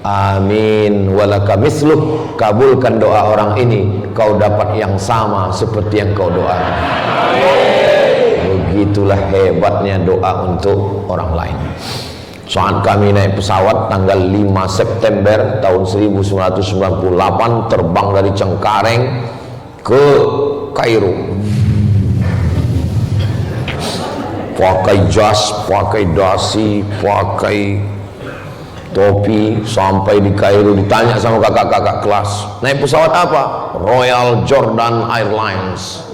Amin walaka misluh. Kabulkan doa orang ini, kau dapat yang sama seperti yang kau doakan. Begitulah hebatnya doa untuk orang lain. Saat kami naik pesawat tanggal 5 September tahun 1998 terbang dari Cengkareng ke Kairo, pakai jas, pakai dasi, pakai topi, sampai di Kairo ditanya sama kakak-kakak kelas, naik pesawat apa? Royal Jordan Airlines.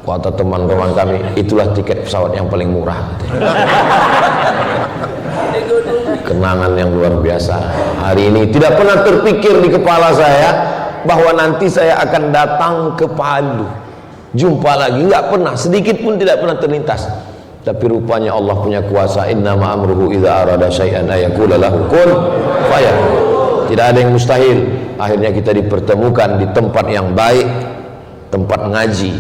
Kata teman-teman kami, itulah tiket pesawat yang paling murah. Kenangan yang luar biasa. Hari ini tidak pernah terpikir di kepala saya bahwa nanti saya akan datang ke Palu, jumpa lagi, nggak pernah, sedikit pun tidak pernah terlintas. Tapi rupanya Allah punya kuasa. Innama amruhu idza arada syai'an ayaqula lahu kun fayakun. Tidak ada yang mustahil. Akhirnya kita dipertemukan di tempat yang baik, tempat ngaji.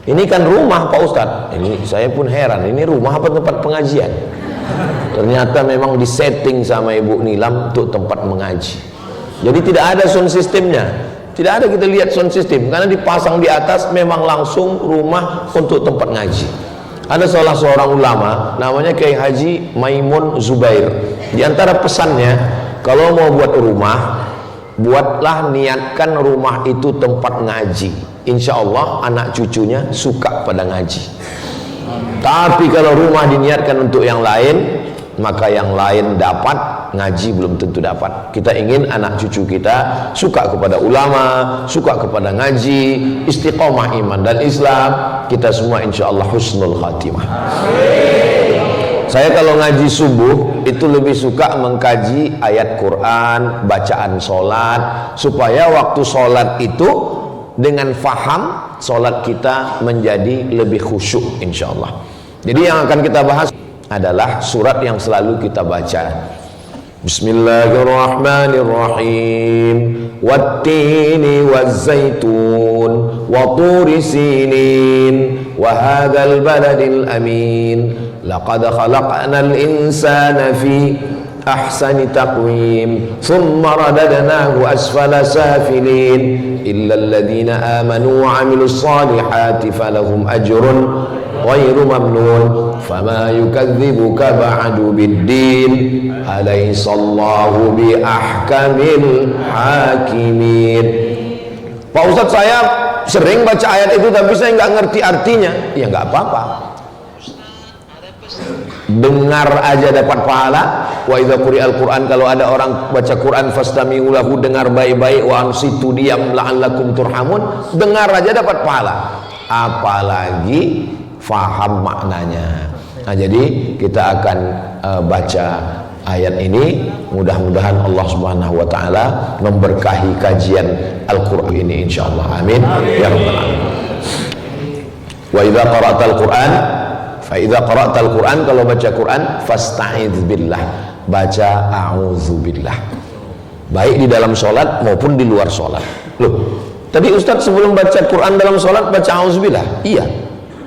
Ini kan rumah Pak Ustadz. Ini saya pun heran, ini rumah apa tempat pengajian? Ternyata memang disetting sama Ibu Nilam untuk tempat mengaji. Jadi tidak ada sound systemnya, tidak ada kita lihat sound system, karena dipasang di atas memang langsung rumah untuk tempat ngaji. Ada salah seorang ulama namanya Kiai Haji Maimun Zubair. Di antara pesannya, kalau mau buat rumah, buatlah, niatkan rumah itu tempat ngaji. Insya Allah anak cucunya suka pada ngaji. Tapi kalau rumah diniatkan untuk yang lain, maka yang lain dapat, ngaji belum tentu dapat. Kita ingin anak cucu kita suka kepada ulama, suka kepada ngaji, istiqomah iman dan Islam. Kita semua insya Allah husnul khatimah. Saya kalau ngaji subuh itu lebih suka mengkaji ayat Quran, bacaan sholat, supaya waktu sholat itu dengan faham sholat kita menjadi lebih khusyuk insya Allah. Jadi yang akan kita bahas adalah surat yang selalu kita baca. Bismillahirrahmanirrahim. Wattini wazzaitun wa turi sinin wa hadzal baladil amin. Laqad khalaqnal insana fi ahsani taqwim thumma radadnahu asfala safilin illa alladhina amanu wa 'amilus solihati falahum ajrun ghairu mamnun fama yukadzibuka ba'du biddin alaysallahu bi ahkamil hakimin. Pak Ustadz, saya sering baca ayat itu tapi saya nggak ngerti artinya. Ya nggak apa-apa, dengar aja dapat pahala. Wa idza quri'al Qur'an, kalau ada orang baca Quran fastami'u lahu, dengar baik-baik, wa ansitu, diam, la'allakum turhamun, dengar aja dapat pahala, apalagi faham maknanya. Nah, jadi kita akan baca ayat ini. Mudah-mudahan Allah Subhanahu wa taala memberkahi kajian Al-Qur'an ini insyaallah. Amin ya rabbal alamin. Wa idza qara'tal Qur'an fa idza qara'tal Qur'an, kalau baca Quran fasta'idz billah, baca a'udzubillah, baik di dalam sholat maupun di luar sholat. Loh, tadi Ustadz sebelum baca Quran dalam sholat baca a'udzubillah? Iya,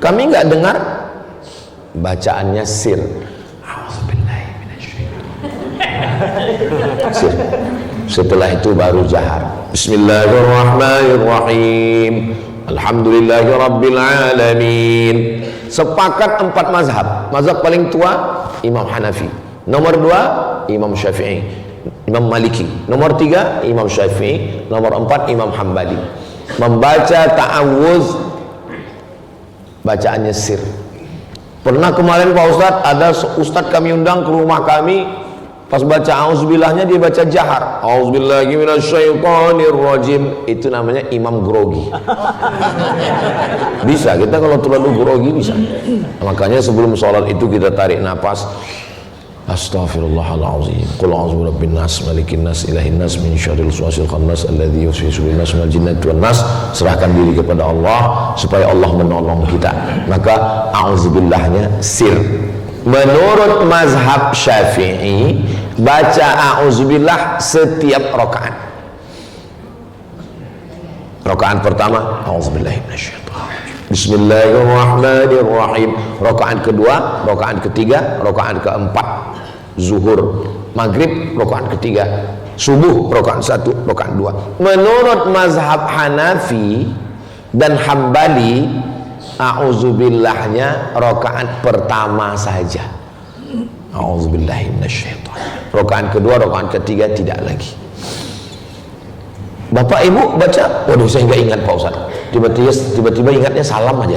kami nggak dengar bacaannya sir. Sir. Setelah itu baru jahar. Bismillahirrahmanirrahim. Alhamdulillahi rabbil alamin. Sepakat 4 mazhab. Mazhab paling tua Imam Hanafi, nomor 2 Imam Syafi'i, Imam Maliki, nomor 3 Imam Syafi'i, nomor 4 Imam Hambali. Membaca ta'awuz bacaannya sir. Pernah kemarin Pak Ustadz, ada Ustadz kami undang ke rumah kami, pas baca auzubillahnya dia baca jahar, auzubillahi minasyaitonirrajim. Itu namanya imam grogi. Bisa, kita kalau terlalu grogi bisa. Makanya sebelum sholat itu kita tarik nafas, astaghfirullahaladzim, qul a'udzu birabbin nas, malikin nas, ilahin nas, min syarril waswasil khannas alladzi yuwaswisu fil nas minal jinnati wan nas. Serahkan diri kepada Allah supaya Allah menolong kita. Maka auzubillahnya sir. Menurut mazhab Syafi'i, baca a'udzubillah setiap rakaat. Rakaat pertama, a'udzubillahi minasyaitonir, bismillahirrahmanirrahim. Rakaat kedua, rakaat ketiga, rakaat keempat, zuhur maghrib rakaat ketiga, subuh rakaat 1, rakaat 2. Menurut mazhab Hanafi dan Hambali, a'udzubillahnya rakaat pertama saja. A'udzubillahi minasyaitonir. Rakaat kedua, rakaat ketiga tidak lagi. Bapak ibu baca, waduh saya nggak ingat Pak Ustaz. Tiba-tiba ingatnya salam aja.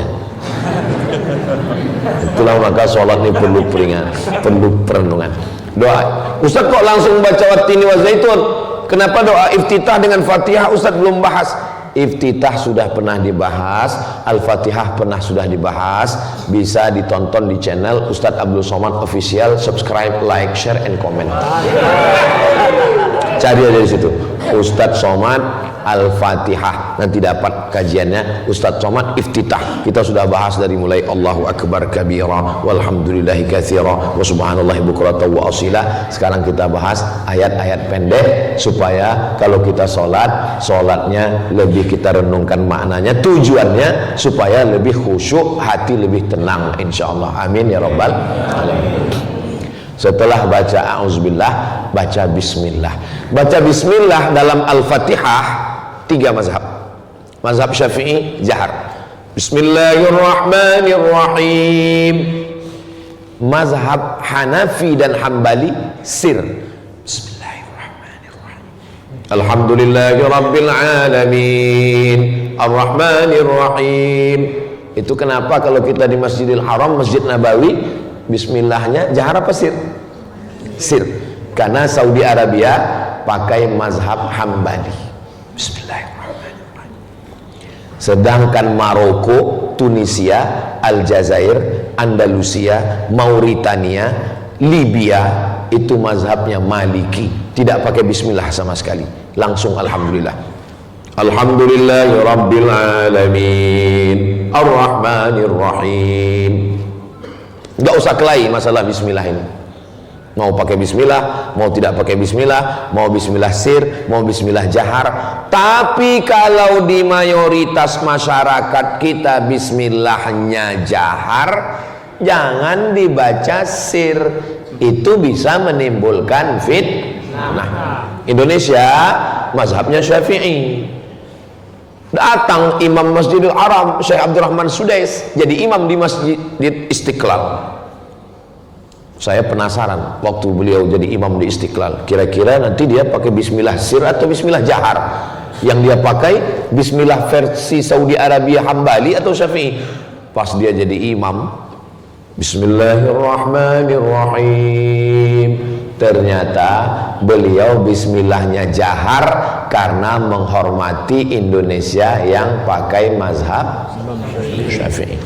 Itulah maka sholat ini perlu perenungan. Doa. Ustaz kok langsung baca wattini wa zaitun? Kenapa doa iftitah dengan Fatihah Ustaz belum bahas? Iftitah sudah pernah dibahas, Al-Fatihah pernah sudah dibahas. Bisa ditonton di channel Ustadz Abdul Somad Official. Subscribe, like, share, and comment. Cari aja di situ Ustadz Somad Al-Fatihah, nanti dapat kajiannya. Ustadz Somad Iftitah, kita sudah bahas dari mulai Allahu Akbar kabira walhamdulillahi katsira wa subhanallahi bukratan wa asila. Sekarang kita bahas ayat-ayat pendek supaya kalau kita sholatnya lebih kita renungkan maknanya, tujuannya supaya lebih khusyuk, hati lebih tenang insyaallah. Amin ya rabbal alamin. Setelah baca a'udzubillah, baca bismillah. Baca bismillah dalam Al-Fatihah 3 mazhab. Mazhab Syafi'i jahar, Bismillahirrahmanirrahim. Mazhab Hanafi dan Hambali sir, Bismillahirrahmanirrahim. Alhamdulillahirabbil alamin, Arrahmanirrahim. Itu kenapa kalau kita di Masjidil Haram, Masjid Nabawi, bismillahnya jahar apa sir? Sir. Karena Saudi Arabia pakai mazhab Hambali. Bismillahirrahmanirrahim. Sedangkan Maroko, Tunisia, Aljazair, Andalusia, Mauritania, Libya itu mazhabnya Maliki, tidak pakai bismillah sama sekali, langsung alhamdulillah. Alhamdulillahirabbil alamin, Arrahmanirrahim. Nggak usah kelahi masalah bismillah ini. Mau pakai bismillah, mau tidak pakai bismillah, mau bismillah sir, mau bismillah jahar. Tapi kalau di mayoritas masyarakat kita bismillahnya jahar, jangan dibaca sir. Itu bisa menimbulkan fitnah. Nah, Indonesia mazhabnya Syafi'i. Datang Imam Masjidil Haram Syekh Abdurrahman Sudais jadi imam di Masjid Istiqlal. Saya penasaran waktu beliau jadi imam di Istiqlal, kira-kira nanti dia pakai bismillah sir atau bismillah jahar. Yang dia pakai bismillah versi Saudi Arabia Hambali atau Syafi'i. Pas dia jadi imam, Bismillahirrahmanirrahim, ternyata beliau bismillahnya jahar karena menghormati Indonesia yang pakai mazhab Syafi'i.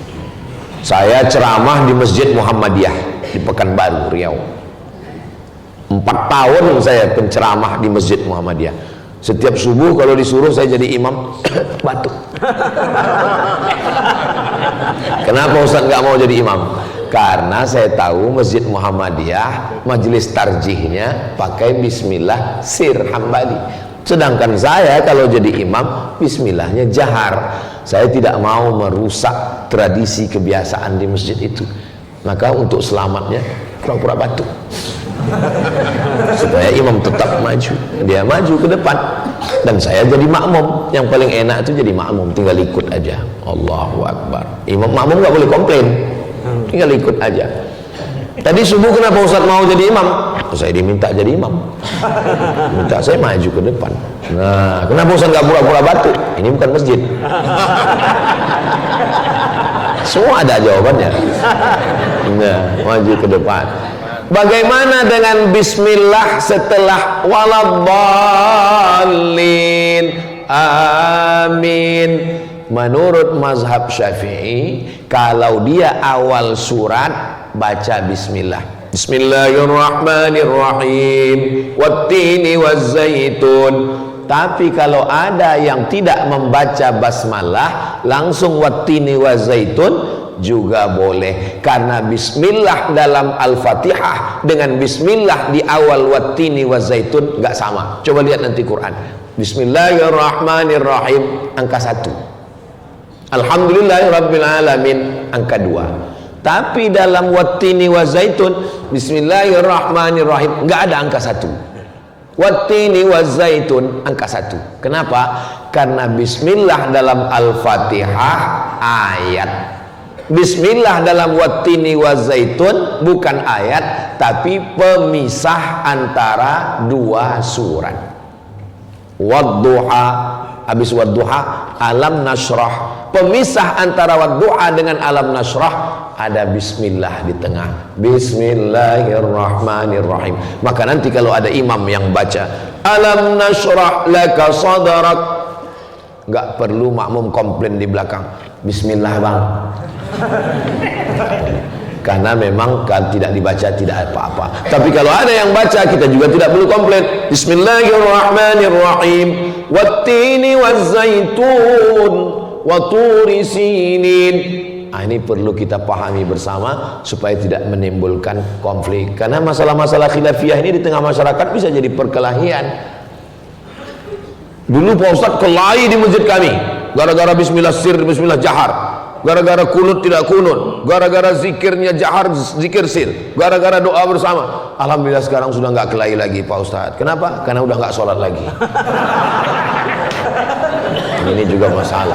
Saya ceramah di Masjid Muhammadiyah di Pekanbaru, Riau. 4 tahun saya penceramah di Masjid Muhammadiyah. Setiap subuh kalau disuruh saya jadi imam, batuk. Kenapa Ustaz nggak mau jadi imam? Karena saya tahu Masjid Muhammadiyah majelis tarjihnya pakai bismillah sir Hambali. Sedangkan saya kalau jadi imam bismillahnya jahar. Saya tidak mau merusak tradisi kebiasaan di masjid itu. Maka untuk selamatnya pura-pura batuk supaya imam tetap maju. Dia maju ke depan dan saya jadi makmum. Yang paling enak itu jadi makmum, tinggal ikut aja. Allahu Akbar. Imam makmum nggak boleh komplain, tinggal ikut aja. Tadi subuh kenapa Ustaz mau jadi imam? Saya diminta jadi imam, minta saya maju ke depan. Nah, kenapa Ustaz nggak pura-pura batuk? Ini bukan masjid. Semua ada jawabannya. Nah, maju ke depan. Bagaimana dengan bismillah setelah waladhdallin? Amin. Menurut mazhab Syafi'i, kalau dia awal surat baca bismillah. Bismillahirrahmanirrahim. Wattini wazzaitun. Tapi kalau ada yang tidak membaca basmalah, langsung wattini wazzaitun juga boleh. Karena bismillah dalam Al-Fatihah dengan bismillah di awal wattini wazzaitun nggak sama. Coba lihat nanti Quran. Bismillahirrahmanirrahim angka 1. Alhamdulillahirabbil alamin angka 2. Tapi dalam wattini wa zaitun, bismillahirrahmanirrahim, nggak ada angka 1. Wattini wa zaitun angka 1. Kenapa? Karena bismillah dalam Al-Fatihah ayat. Bismillah dalam wattini wa zaitun bukan ayat, tapi pemisah antara dua surat. Wadduha, habis wadduha alam nashrah, pemisah antara wadduha dengan alam nashrah ada bismillah di tengah. Bismillahirrahmanirrahim. Maka nanti kalau ada imam yang baca alam nashrah laka sadrak, nggak perlu makmum komplain di belakang, bismillah bang. Karena memang kalau tidak dibaca tidak apa-apa. Tapi kalau ada yang baca, kita juga tidak perlu komplain. Bismillahirrahmanirrahim. Wattini wazzaitun wa turi sinin. Nah, ini perlu kita pahami bersama supaya tidak menimbulkan konflik. Karena masalah-masalah khilafiyah ini di tengah masyarakat bisa jadi perkelahian. Dulu Pak Ustadz kelahi di masjid kami gara-gara bismillah sir, bismillah jahar. Gara-gara kunut tidak kunut, gara-gara zikirnya jahar, zikir sir, gara-gara doa bersama. Alhamdulillah sekarang sudah nggak kelahi lagi Pak Ustadz. Kenapa? Karena udah nggak sholat lagi. Ini juga masalah.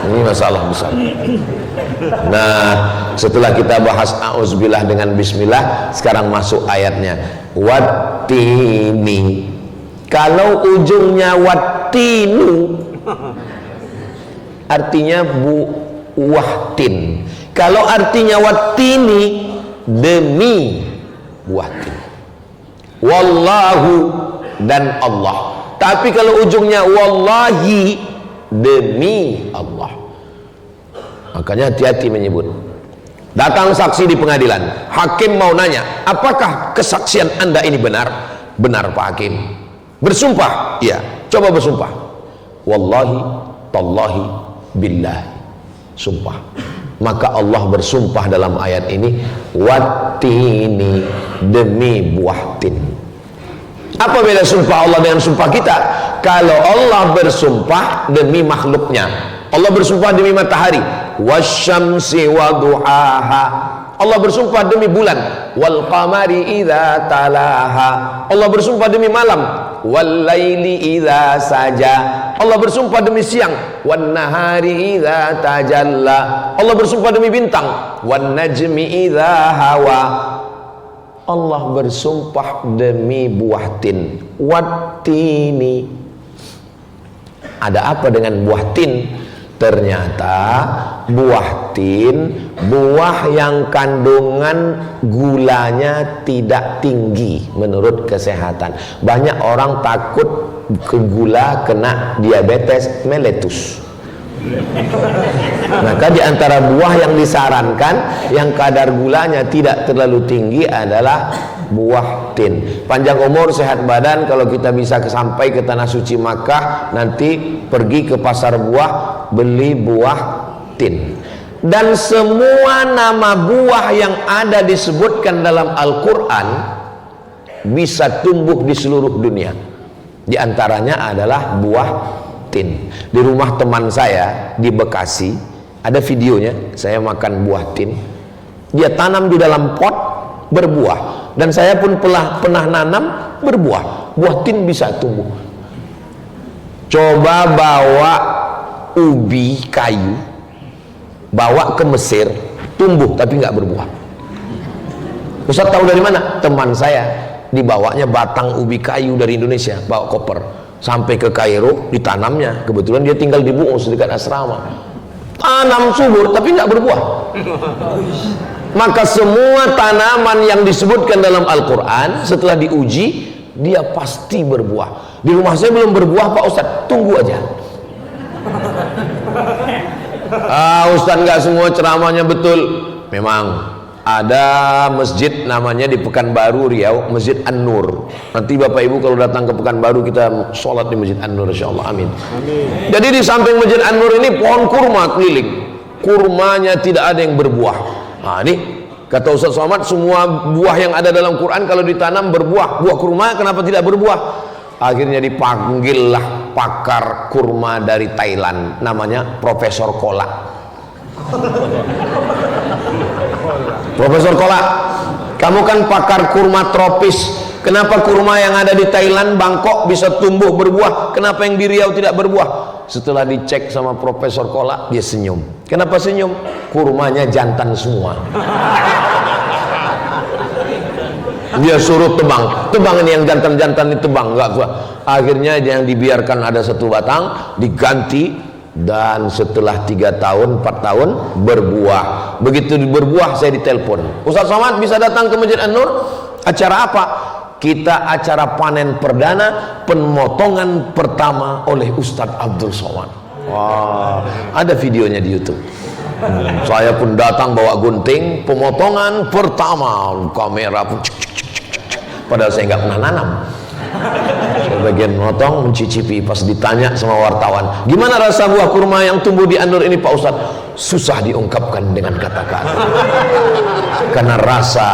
Ini masalah besar. Nah, setelah kita bahas auzubillah dengan bismillah, sekarang masuk ayatnya. Wattini. Kalau ujungnya wattinu, artinya buah tin. Kalau artinya wattini, demi buah tin. Wallahu, dan Allah. Tapi kalau ujungnya wallahi, demi Allah. Makanya hati-hati menyebut. Datang saksi di pengadilan, hakim mau nanya, apakah kesaksian anda ini benar? Benar Pak Hakim. Bersumpah? Iya. Coba bersumpah. Wallahi, tallahi, billahi. Sumpah. Maka Allah bersumpah dalam ayat ini, wattini, demi buah tin. Apa beda sumpah Allah dengan sumpah kita? Kalau Allah bersumpah demi makhluknya, Allah bersumpah demi matahari, wasyamsi waduhaha. Allah bersumpah demi bulan, wal qamari idza talaha. Allah bersumpah demi malam, wal laili idza saja. Allah bersumpah demi siang, wan nahari idza tajalla. Allah bersumpah demi bintang, wan najmi idza hawa. Allah bersumpah demi buah tin, wattini. Ada apa dengan buah tin? Ternyata buah tin, buah yang kandungan gulanya tidak tinggi menurut kesehatan. Banyak orang takut ke gula, kena diabetes meletus. Maka di antara buah yang disarankan yang kadar gulanya tidak terlalu tinggi adalah buah tin. Panjang umur, sehat badan. Kalau kita bisa sampai ke tanah suci Makkah, nanti pergi ke pasar buah, beli buah tin. Dan semua nama buah yang ada disebutkan dalam Al-Quran bisa tumbuh di seluruh dunia. Di antaranya adalah buah tin. Di rumah teman saya di Bekasi ada videonya, saya makan buah tin. Dia tanam di dalam pot, berbuah. Dan saya pun pernah nanam, berbuah. Buah tin bisa tumbuh. Coba bawa ubi kayu, bawa ke Mesir, tumbuh tapi nggak berbuah. Ustaz tahu dari mana? Teman saya dibawanya batang ubi kayu dari Indonesia, bawa koper sampai ke Kairo, ditanamnya. Kebetulan dia tinggal di Buus dekat asrama. Tanam subur tapi nggak berbuah. Maka semua tanaman yang disebutkan dalam Al-Quran setelah diuji, dia pasti berbuah. Di rumah saya belum berbuah Pak Ustadz, tunggu aja. Ustadz nggak semua ceramahnya betul. Memang ada masjid namanya di Pekanbaru Riau, Masjid An-Nur. Nanti Bapak Ibu kalau datang ke Pekanbaru, kita sholat di Masjid An-Nur insyaallah. Amin. Amin. Jadi di samping Masjid An-Nur ini pohon kurma keliling. Kurmanya tidak ada yang berbuah. Nah ini kata Ustaz Somad, semua buah yang ada dalam Quran kalau ditanam berbuah. Buah kurma kenapa tidak berbuah? Akhirnya dipanggillah pakar kurma dari Thailand, namanya Profesor Kola. Profesor Kolak, kamu kan pakar kurma tropis. Kenapa kurma yang ada di Thailand, Bangkok bisa tumbuh berbuah? Kenapa yang di Riau tidak berbuah? Setelah dicek sama Profesor Kolak, dia senyum. Kenapa senyum? Kurmanya jantan semua. Dia suruh tebang ini yang jantan-jantan ditebang, enggak gua. Akhirnya yang dibiarkan ada satu batang, diganti, dan setelah 3 tahun 4 tahun berbuah. Begitu berbuah saya ditelepon, Ustaz Somad bisa datang ke Masjid An-Nur? Acara apa? Kita acara panen perdana, pemotongan pertama oleh Ustadz Abdul Somad. Wah, ada videonya di YouTube. Saya pun datang bawa gunting, pemotongan pertama, kamera pun padahal saya nggak pernah nanam. Saya bagian motong, mencicipi. Pas ditanya sama wartawan, gimana rasa buah kurma yang tumbuh di An-Nur ini Pak Ustadz? Susah diungkapkan dengan kata-kata, karena rasa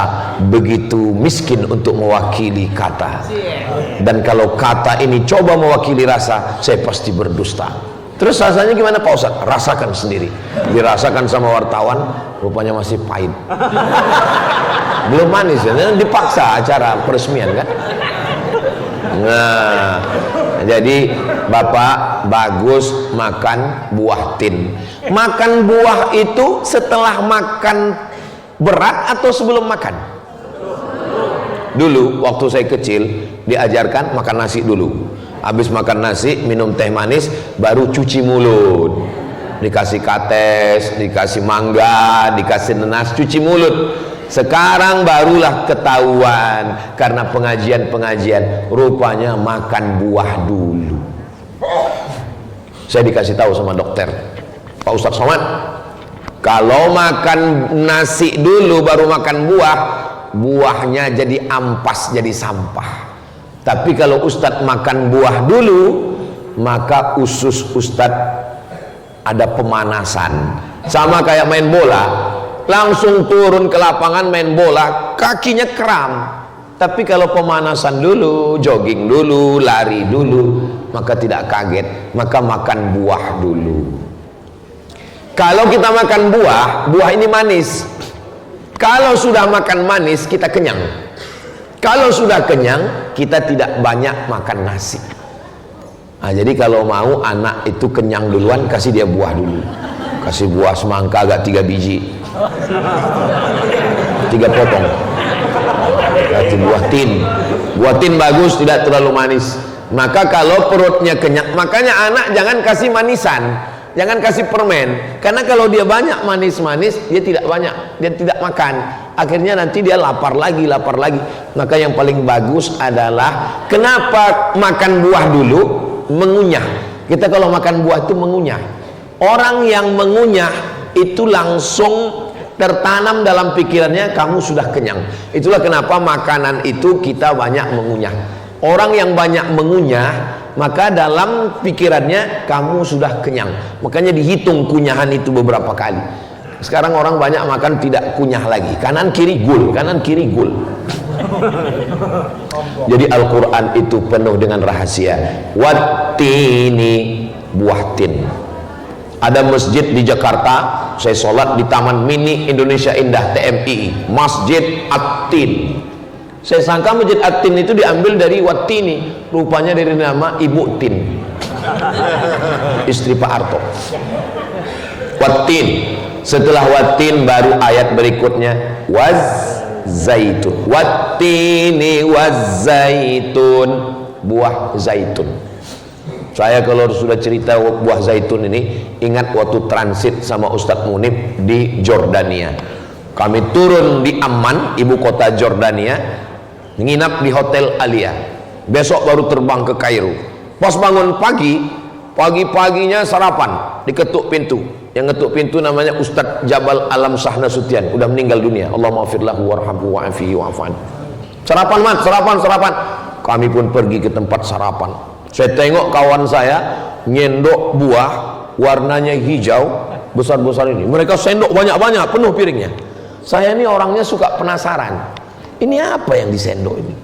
begitu miskin untuk mewakili kata. Dan kalau kata ini coba mewakili rasa, saya pasti berdusta. Terus rasanya gimana Pak Ustadz? Rasakan sendiri. Dirasakan sama wartawan, rupanya masih pahit. Belum manis ya, dipaksa acara peresmian kan. Nah, jadi Bapak bagus makan buah tin. Makan buah itu setelah makan berat atau sebelum makan? Dulu waktu saya kecil diajarkan makan nasi dulu. Habis makan nasi minum teh manis, baru cuci mulut. Dikasih kates, dikasih mangga, dikasih nanas, cuci mulut. Sekarang barulah ketahuan karena pengajian-pengajian, rupanya makan buah dulu. Saya dikasih tahu sama dokter, Pak Ustadz Somad, kalau makan nasi dulu baru makan buah, buahnya jadi ampas, jadi sampah. Tapi kalau Ustadz makan buah dulu, maka usus Ustadz ada pemanasan. Sama kayak main bola, langsung turun ke lapangan main bola, kakinya kram. Tapi kalau pemanasan dulu, jogging dulu, lari dulu, maka tidak kaget, maka makan buah dulu. Kalau kita makan buah, buah ini manis. Kalau sudah makan manis, kita kenyang. Kalau sudah kenyang, kita tidak banyak makan nasi. Nah, jadi kalau mau anak itu kenyang duluan, kasih dia buah dulu. Kasih buah semangka agak 3 biji, 3 potong. Kasih buah tin bagus, tidak terlalu manis. Maka kalau perutnya kenyang, makanya anak jangan kasih manisan, jangan kasih permen, karena kalau dia banyak manis-manis, dia tidak banyak, dia tidak makan. Akhirnya nanti dia lapar lagi. Maka yang paling bagus adalah, kenapa makan buah dulu? Mengunyah. Kita kalau makan buah itu mengunyah. Orang yang mengunyah itu langsung tertanam dalam pikirannya, kamu sudah kenyang. Itulah kenapa makanan itu kita banyak mengunyah. Orang yang banyak mengunyah, maka dalam pikirannya kamu sudah kenyang. Makanya dihitung kunyahan itu beberapa kali. Sekarang orang banyak makan tidak kunyah lagi, kanan kiri gul. Jadi Al-Quran itu penuh dengan rahasia. Wattini, buah tin. Ada masjid di Jakarta, saya sholat di Taman Mini Indonesia Indah TMI, Masjid At-Tin. Saya sangka Masjid At-Tin itu diambil dari Wattini, rupanya dari nama Ibu Tin, istri Pak Harto. Wattin. Setelah Wattin baru ayat berikutnya waz zaitun. Wattini waz zaitun, buah zaitun. Saya kalau sudah cerita buah zaitun ini, ingat waktu transit sama Ustadz Munib di Jordania. Kami turun di Amman, ibu kota Jordania, nginap di Hotel Alia. Besok baru terbang ke Kairo. Pas bangun pagi-paginya sarapan, diketuk pintu. Yang ngetuk pintu namanya Ustadz Jabal Alam Sahna Sutian, udah meninggal dunia. Allahumma firlahu warhamhu wa'afihi wa'afan. Sarapan mat, sarapan. Kami pun pergi ke tempat sarapan. Saya tengok kawan saya nyendok buah warnanya hijau besar-besar ini. Mereka sendok banyak-banyak, penuh piringnya. Saya ini orangnya suka penasaran. Ini apa yang disendok ini?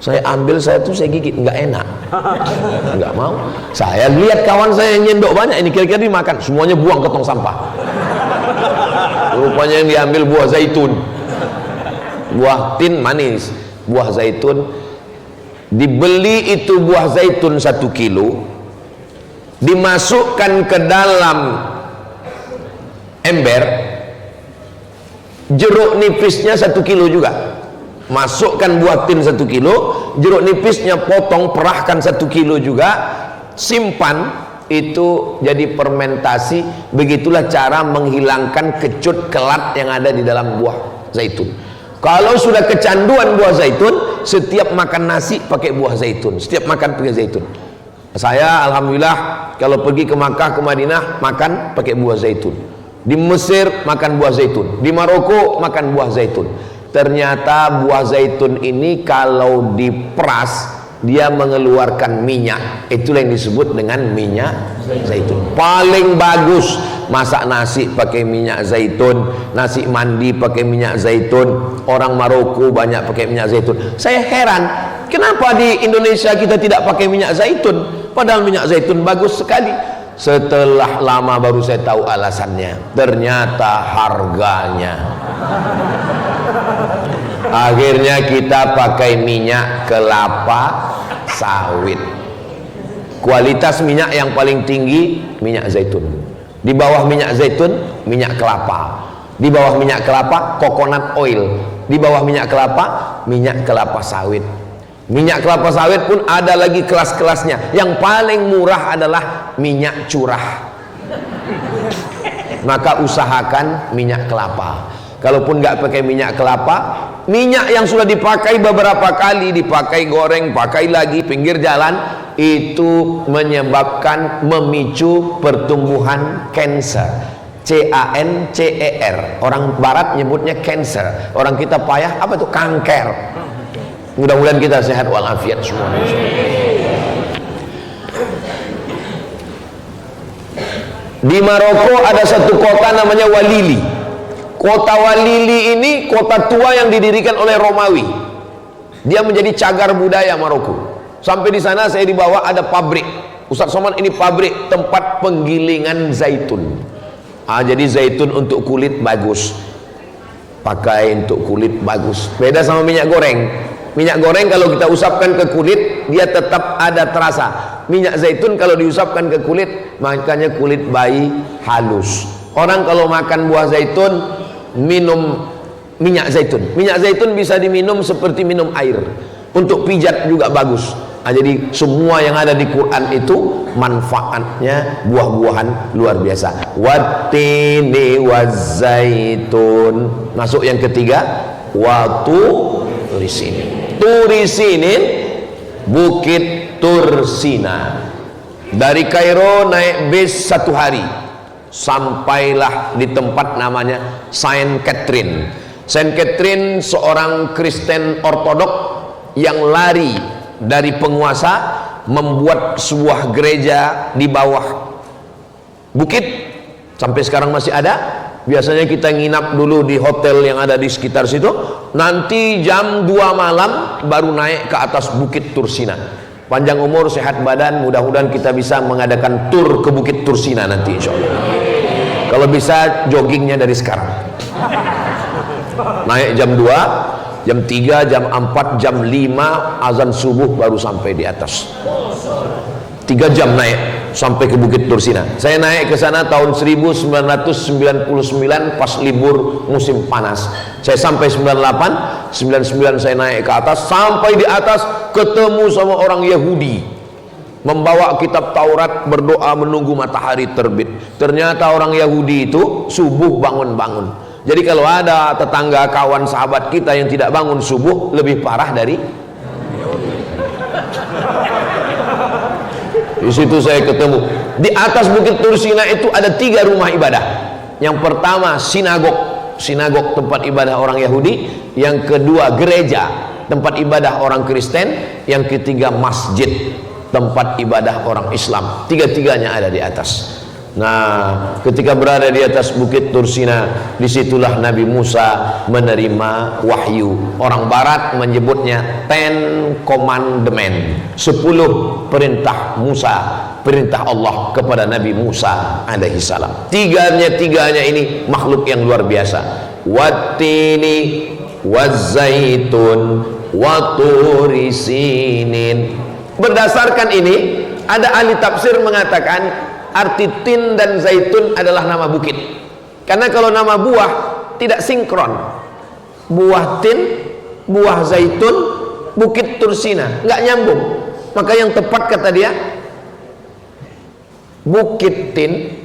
Saya ambil, saya gigit, nggak enak, nggak mau. Saya lihat kawan saya yang nyendok banyak, ini kira-kira dimakan, semuanya buang ke tong sampah. Rupanya yang diambil buah zaitun. buah tin manis, buah zaitun. Dibeli itu buah zaitun 1 kilo, dimasukkan ke dalam ember, jeruk nipisnya 1 kilo juga. Masukkan buah tin 1 kilo, jeruk nipisnya potong, perahkan 1 kilo juga, simpan, itu jadi fermentasi. Begitulah cara menghilangkan kecut kelat yang ada di dalam buah zaitun. Kalau sudah kecanduan buah zaitun, setiap makan nasi pakai buah zaitun, setiap makan pakai zaitun. Saya alhamdulillah kalau pergi ke Makkah, ke Madinah, makan pakai buah zaitun. Di Mesir makan buah zaitun, di Maroko makan buah zaitun. Ternyata buah zaitun ini kalau diperas dia mengeluarkan minyak. Itulah yang disebut dengan minyak zaitun. Paling bagus masak nasi pakai minyak zaitun, nasi mandi pakai minyak zaitun. Orang Maroko banyak pakai minyak zaitun. Saya heran, kenapa di Indonesia kita tidak pakai minyak zaitun? Padahal minyak zaitun bagus sekali. Setelah lama baru saya tahu alasannya. Ternyata harganya. Akhirnya kita pakai minyak kelapa sawit. Kualitas minyak yang paling tinggi minyak zaitun. Di bawah minyak zaitun minyak kelapa. Di bawah minyak kelapa coconut oil. Di bawah minyak kelapa sawit. Minyak kelapa sawit pun ada lagi kelas-kelasnya. Yang paling murah adalah minyak curah. Maka usahakan minyak kelapa. Kalaupun nggak pakai minyak kelapa, minyak yang sudah dipakai beberapa kali, dipakai goreng, pakai lagi pinggir jalan, itu menyebabkan, memicu pertumbuhan kanker. CANCER. Orang barat nyebutnya cancer, orang kita payah apa itu? Kanker. Mudah-mudahan kita sehat walafiat semua. Di Maroko ada satu kota namanya Walili. Kota Walili ini kota tua yang didirikan oleh Romawi. Dia menjadi cagar budaya Maroko. Sampai di sana saya dibawa, ada pabrik. Ustaz Somad, ini pabrik tempat penggilingan zaitun. Jadi zaitun untuk kulit bagus. Pakai untuk kulit bagus. Beda sama minyak goreng. Minyak goreng kalau kita usapkan ke kulit, dia tetap ada terasa. Minyak zaitun kalau diusapkan ke kulit, makanya kulit bayi halus. Orang kalau makan buah zaitun, minum minyak zaitun. Minyak zaitun bisa diminum seperti minum air. Untuk pijat juga bagus. Jadi semua yang ada di Quran itu manfaatnya buah-buahan luar biasa. Wattini wazzaitun. Masuk yang ketiga, waturisinin. Turisinin, Bukit Tursina. Dari Kairo naik bis 1 hari, sampailah di tempat namanya Saint Catherine. Saint Catherine seorang Kristen Ortodok yang lari dari penguasa, membuat sebuah gereja di bawah bukit. Sampai sekarang masih ada. Biasanya kita nginap dulu di hotel yang ada di sekitar situ. Nanti jam 2 malam baru naik ke atas Bukit Tursina. Panjang umur, sehat badan, mudah-mudahan kita bisa mengadakan tur ke Bukit Tursina nanti insya Allah. Kalau bisa joggingnya dari sekarang. Naik jam 2, jam 3, jam 4, jam 5 azan subuh baru sampai di atas. 3 jam naik sampai ke Bukit Tursina. Saya naik ke sana tahun 1999 pas libur musim panas. Saya sampai 98, 99 saya naik ke atas. Sampai di atas ketemu sama orang Yahudi, membawa kitab Taurat, berdoa menunggu matahari terbit. Ternyata orang Yahudi itu subuh bangun-bangun. Jadi kalau ada tetangga, kawan, sahabat kita yang tidak bangun subuh, lebih parah dari di situ saya ketemu. Di atas Bukit Tursina itu ada 3 rumah ibadah. Yang pertama sinagog, sinagog tempat ibadah orang Yahudi. Yang kedua gereja, tempat ibadah orang Kristen. Yang ketiga masjid, tempat ibadah orang Islam. Tiga-tiganya ada di atas. Nah, ketika berada di atas Bukit Tursina, disitulah Nabi Musa menerima wahyu. Orang Barat menyebutnya 10 Commandment, 10 perintah Musa, perintah Allah kepada Nabi Musa alaihi salam. Tiganya ini makhluk yang luar biasa. Wattini wazaitun wa turi sinin. Berdasarkan ini, ada ahli tafsir mengatakan arti tin dan zaitun adalah nama bukit. Karena kalau nama buah tidak sinkron. Buah tin, buah zaitun, bukit Tursina, nggak nyambung. Maka yang tepat kata dia, bukit tin,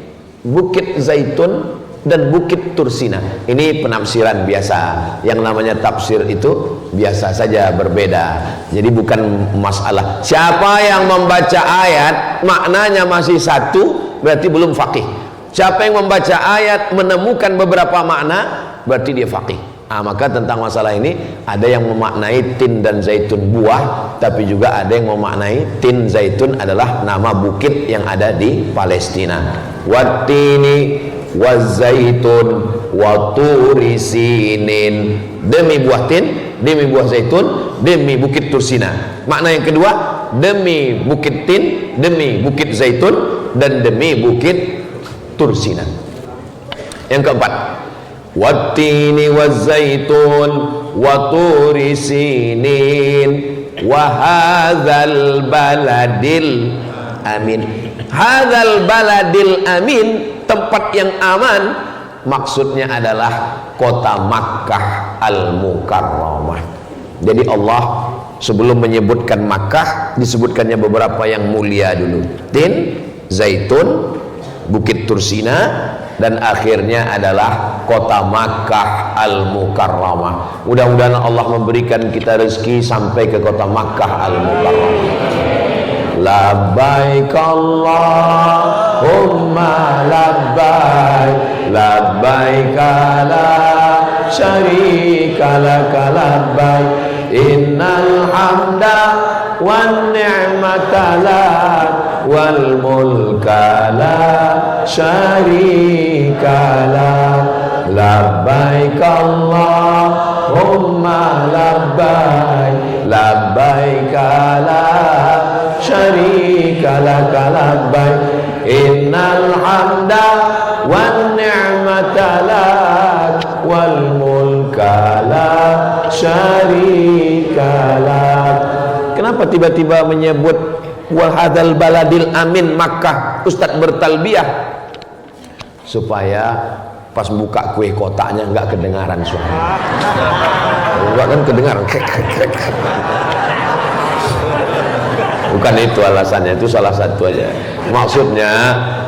bukit zaitun, dan bukit Tursina. Ini penafsiran biasa. Yang namanya tafsir itu biasa saja, berbeda. Jadi bukan masalah siapa yang membaca ayat maknanya masih satu, berarti belum faqih. Siapa yang membaca ayat menemukan beberapa makna, berarti dia faqih. Maka tentang masalah ini ada yang memaknai tin dan zaitun buah, tapi juga ada yang memaknai tin zaitun adalah nama bukit yang ada di Palestina. Wattini wazaitun wa turi sinin. Demi buah tin, demi buah zaitun, demi bukit Tursina. Makna yang kedua, demi bukit tin, demi bukit zaitun, dan demi bukit Tursina. Yang keempat, wattini wazaitun wa turi sinin wa hadzal baladil amin. Hadzal baladil amin, tempat yang aman, maksudnya adalah kota Makkah Al-Mukarramah. Jadi Allah sebelum menyebutkan Makkah, disebutkannya beberapa yang mulia dulu. Tin, zaitun, bukit Tursina, dan akhirnya adalah kota Makkah Al-Mukarramah. Mudah-mudahan Allah memberikan kita rezeki sampai ke kota Makkah Al-Mukarramah. Labbaik Allahumma labbaik, labbaik la syarika laka labbaik, innal hamda wan ni'mata lak wal mulka la syarika lak. Labbaik Allahumma labbaik, labbaik la syarika laka labbaik, innal hamda wan ni'mata lak wal mulka la syarika lak. Kenapa tiba-tiba menyebut wa hadzal baladil amin Makkah? Ustadz bertalbiyah supaya pas buka kue kotaknya nggak kedengaran suara. Enggak kan kedengaran. Bukan itu alasannya, itu salah satu aja. Maksudnya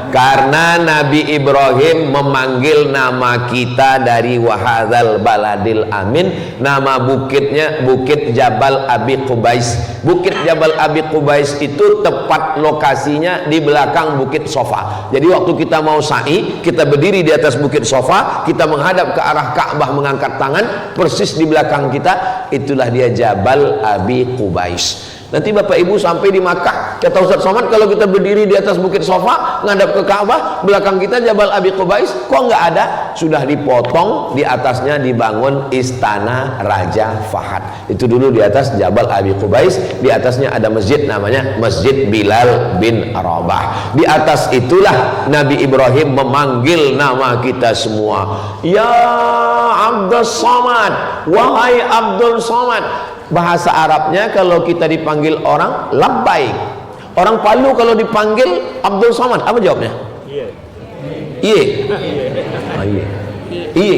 karena Nabi Ibrahim memanggil nama kita dari wahadzal baladil amin, nama bukitnya Bukit Jabal Abi Qubais. Bukit Jabal Abi Qubais itu tepat lokasinya di belakang Bukit Sofa. Jadi waktu kita mau sa'i, kita berdiri di atas Bukit Sofa, kita menghadap ke arah Ka'bah mengangkat tangan, persis di belakang kita itulah dia Jabal Abi Qubais. Nanti Bapak Ibu sampai di Makkah, kata Ustaz Somad, kalau kita berdiri di atas Bukit Sofa ngadap ke Ka'bah, belakang kita Jabal Abi Qubais, kok nggak ada? Sudah dipotong, di atasnya dibangun istana Raja Fahad. Itu dulu di atas Jabal Abi Qubais, di atasnya ada masjid namanya Masjid Bilal bin Rabah. Di atas itulah Nabi Ibrahim memanggil nama kita semua. Ya Abdul Somad, wahai Abdul Somad. Bahasa Arabnya kalau kita dipanggil orang labbaik. Orang Palu kalau dipanggil Abdul Somad, apa jawabnya? Iya. Iya. Iya.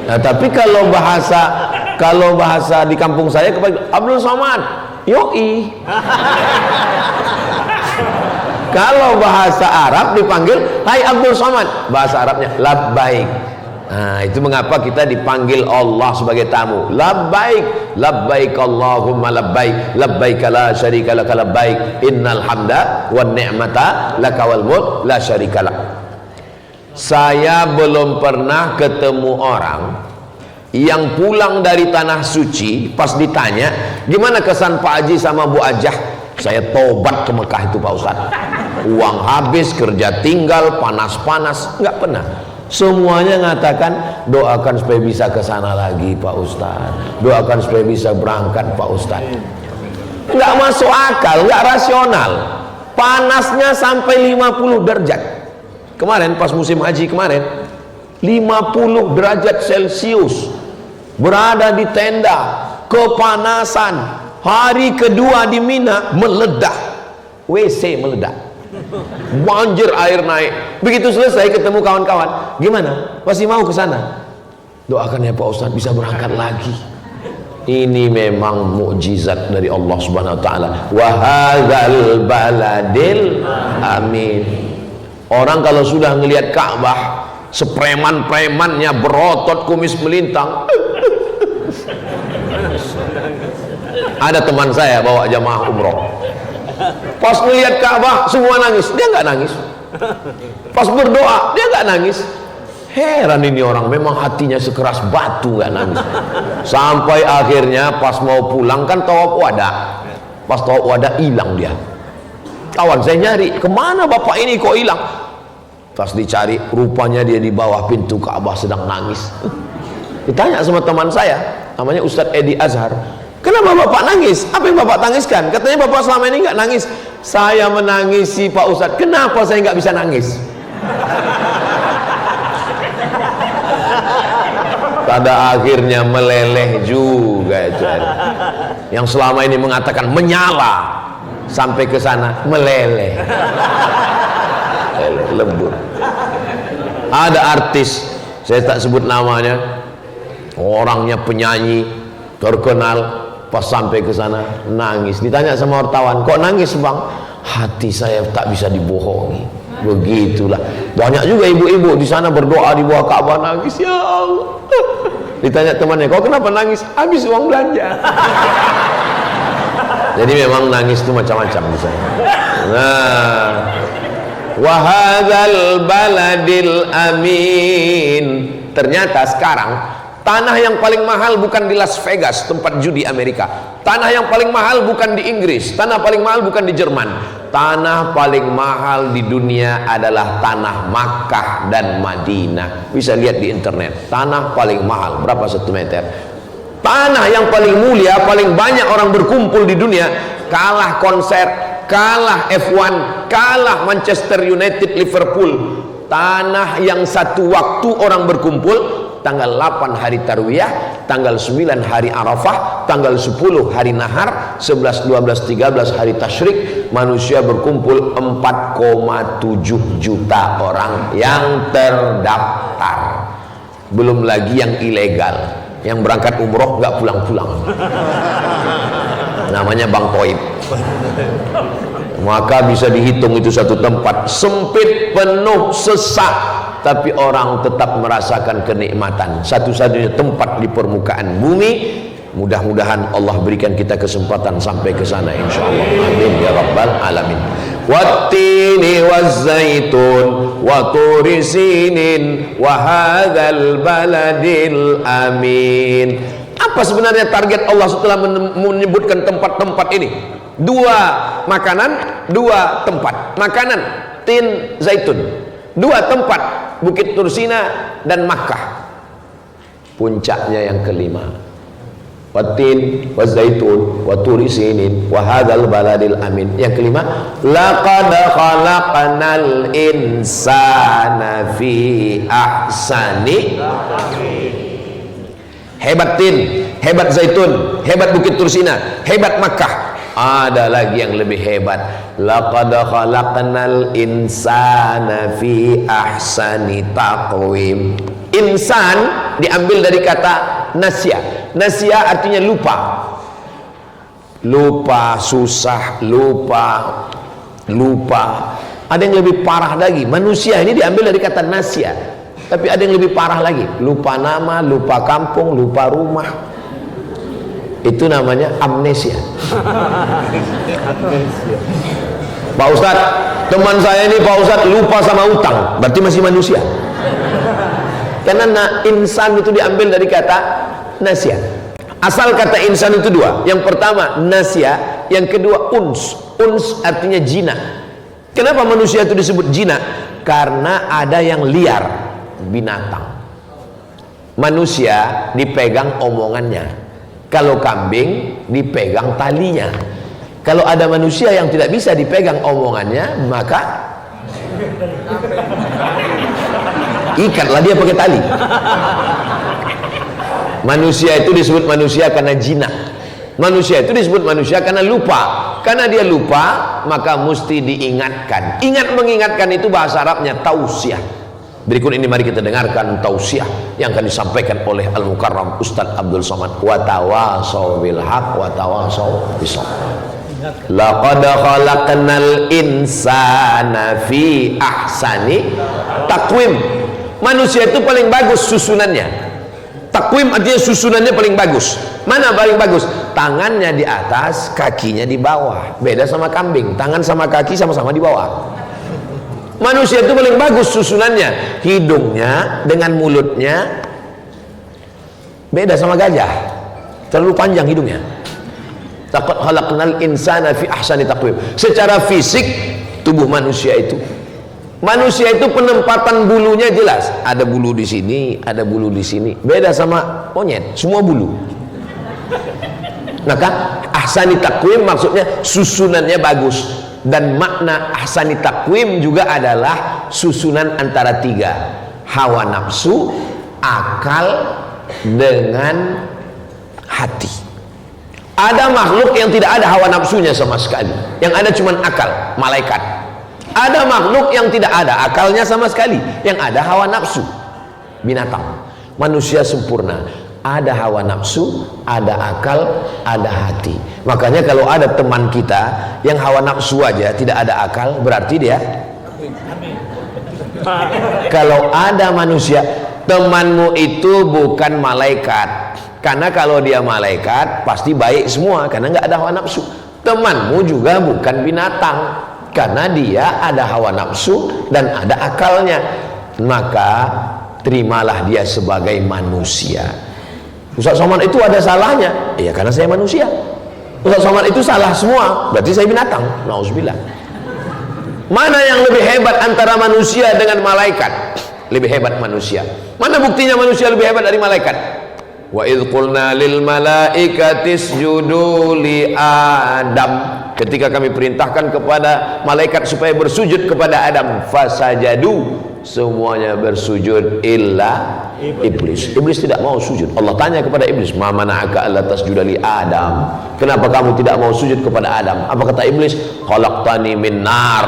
Nah, tapi kalau bahasa di kampung saya kepanggil Abdul Somad, yoi. Kalau bahasa Arab dipanggil hai Abdul Somad, bahasa Arabnya labbaik. Nah, itu mengapa kita dipanggil Allah sebagai tamu. Labbaik, labbaik Allahumma labbaik, labbaik la syarika laka labbaik, innal hamda wan ni'mata laka wal mulk la syarika lak. Saya belum pernah ketemu orang yang pulang dari tanah suci, pas ditanya gimana kesan Pak Haji sama Bu Ajah, saya tobat ke Mekah itu Pak Ustaz, uang habis, kerja tinggal, panas-panas, nggak pernah. Semuanya mengatakan doakan supaya bisa ke sana lagi Pak Ustaz, doakan supaya bisa berangkat Pak Ustaz. Nggak masuk akal, nggak rasional. Panasnya sampai 50 derajat. Kemarin pas musim haji kemarin 50 derajat Celcius. berada di tenda, kepanasan. Hari kedua di Mina meledak, WC meledak, banjir air naik. Begitu selesai ketemu kawan-kawan, gimana? Masih mau ke sana? Doakan ya Pak Ustadz bisa berangkat lagi. Ini memang mukjizat dari Allah Subhanahu wa taala. Wa hadzal baladil amin. Orang kalau sudah ngelihat Ka'bah, sepreman-premannya berotot, kumis melintang. Ada teman saya bawa jamaah umroh, pas melihat Ka'bah semua nangis, dia nggak nangis. Pas berdoa dia nggak nangis. Heran ini orang, memang hatinya sekeras batu, nggak nangis. Sampai akhirnya pas mau pulang kan tawaf wada, pas tawaf wada hilang dia. Kawan saya nyari, kemana bapak ini kok hilang? Pas dicari, rupanya dia di bawah pintu Ka'bah sedang nangis. Ditanya sama teman saya, namanya Ustadz Edi Azhar, kenapa bapak nangis? Apa yang bapak tangiskan? Katanya bapak selama ini nggak nangis. Saya menangisi Pak Ustadz, kenapa saya nggak bisa nangis? Pada akhirnya meleleh juga itu. Yang selama ini mengatakan menyala, sampai ke sana meleleh, lembut. Ada artis, saya tak sebut namanya, orangnya penyanyi terkenal, pas sampai ke sana nangis. Ditanya sama wartawan, kok nangis bang? Hati saya tak bisa dibohongi. Begitulah. Banyak juga ibu-ibu di sana berdoa di bawah Ka'bah nangis, ya Allah. Ditanya temannya, kok kenapa nangis? Habis uang belanja. Jadi memang nangis itu macam-macam di sana. Nah, wa hadzal baladil amin. Ternyata sekarang tanah yang paling mahal bukan di Las Vegas, tempat judi Amerika. Tanah yang paling mahal bukan di Inggris. Tanah paling mahal bukan di Jerman. Tanah paling mahal di dunia adalah tanah Makkah dan Madinah. Bisa lihat di internet. Tanah paling mahal berapa 1 meter. Tanah yang paling mulia, paling banyak orang berkumpul di dunia. Kalah konser, kalah F1, kalah Manchester United, Liverpool. Tanah yang satu waktu orang berkumpul, tanggal 8 hari Tarwiyah, tanggal 9 hari Arafah, tanggal 10 hari Nahar, 11, 12, 13 hari Tasyrik, manusia berkumpul 4,7 juta orang yang terdaftar. Belum lagi yang ilegal, yang berangkat umroh nggak pulang-pulang. Namanya Bang Toib. Maka bisa dihitung itu satu tempat sempit, penuh, sesak, tapi orang tetap merasakan kenikmatan. Satu-satunya tempat di permukaan bumi. Mudah-mudahan Allah berikan kita kesempatan sampai ke sana insyaallah. Amin ya rabbal alamin. Wattini wazzaitun wa turi sinin wa hadzal baladil amin. Apa sebenarnya target Allah setelah menyebutkan tempat-tempat ini? 2 makanan, 2 tempat. Makanan tin zaitun, 2 tempat Bukit Tursina dan Makkah. Puncaknya yang kelima, watin wazaitun wa turi sinin wa hadzal baladil amin. Yang kelima, laqad khalaqnal insana fi ahsani. Hebat tin, hebat zaitun, hebat Bukit Tursina, hebat Makkah. Ada lagi yang lebih hebat, laqad khalaqnal insana fi ahsani taqwim. Insan diambil dari kata nasya. Nasya artinya lupa. Lupa, susah, lupa. Ada yang lebih parah lagi. Manusia ini diambil dari kata nasya. Tapi ada yang lebih parah lagi. Lupa nama, lupa kampung, lupa rumah. Itu namanya amnesia. Pak Ustadz, teman saya ini Pak Ustadz lupa sama utang. Berarti masih manusia. Karena insan itu diambil dari kata nasya. Asal kata insan itu 2. Yang pertama nasya, yang kedua uns. Uns artinya jinak. Kenapa manusia itu disebut jinak? Karena ada yang liar, binatang. Manusia dipegang omongannya. Kalau kambing dipegang talinya. Kalau ada manusia yang tidak bisa dipegang omongannya, maka ikatlah dia pakai tali. Manusia itu disebut manusia karena jinak. Manusia itu disebut manusia karena lupa. Karena dia lupa, maka mesti diingatkan. Ingat mengingatkan itu bahasa Arabnya tausiah. Berikut ini mari kita dengarkan tausiah yang akan disampaikan oleh Al-Mukarram Ustaz Abdul Somad. Wa tawasau bil haq wa tawasau bis sabr. Laqad khalaqnal insana fi ahsani taqwim. Manusia itu paling bagus susunannya. Takwim artinya susunannya paling bagus. Mana paling bagus? Tangannya di atas, kakinya di bawah. Beda sama kambing, tangan sama kaki sama-sama di bawah. Manusia itu paling bagus susunannya. Hidungnya dengan mulutnya beda sama gajah, terlalu panjang hidungnya. Laqad khalaqnal insana fi ahsani taqwim. Secara fisik tubuh manusia itu, penempatan bulunya jelas. Ada bulu di sini, ada bulu di sini. Beda sama monyet, semua bulu. Maka ahsani taqwim maksudnya susunannya bagus. Dan makna ahsani taqwim juga adalah susunan antara tiga: hawa nafsu, akal, dengan hati. Ada makhluk yang tidak ada hawa nafsunya sama sekali, yang ada cuma akal, malaikat. Ada makhluk yang tidak ada akalnya sama sekali, yang ada hawa nafsu, binatang. Manusia sempurna, ada hawa nafsu, ada akal, ada hati. Makanya kalau ada teman kita yang hawa nafsu aja tidak ada akal, berarti dia. Kalau ada manusia, temanmu itu bukan malaikat. Karena kalau dia malaikat pasti baik semua, karena nggak ada hawa nafsu. Temanmu juga bukan binatang, karena dia ada hawa nafsu dan ada akalnya. Maka terimalah dia sebagai manusia. Ustaz Somad itu ada salahnya? Iya, karena saya manusia. Ustaz Somad itu salah semua, berarti saya binatang. Nauzubillah. Mana yang lebih hebat antara manusia dengan malaikat? Lebih hebat manusia. Mana buktinya manusia lebih hebat dari malaikat? Wa idh qulna lil malaikati isjudu li Adam. Ketika kami perintahkan kepada malaikat supaya bersujud kepada Adam, fasajadu, semuanya bersujud illa iblis. Iblis tidak mau sujud. Allah tanya kepada iblis, ma mana'aka alla tasjuda li Adam? Kenapa kamu tidak mau sujud kepada Adam? Apa kata iblis? Khalaqtani min nar,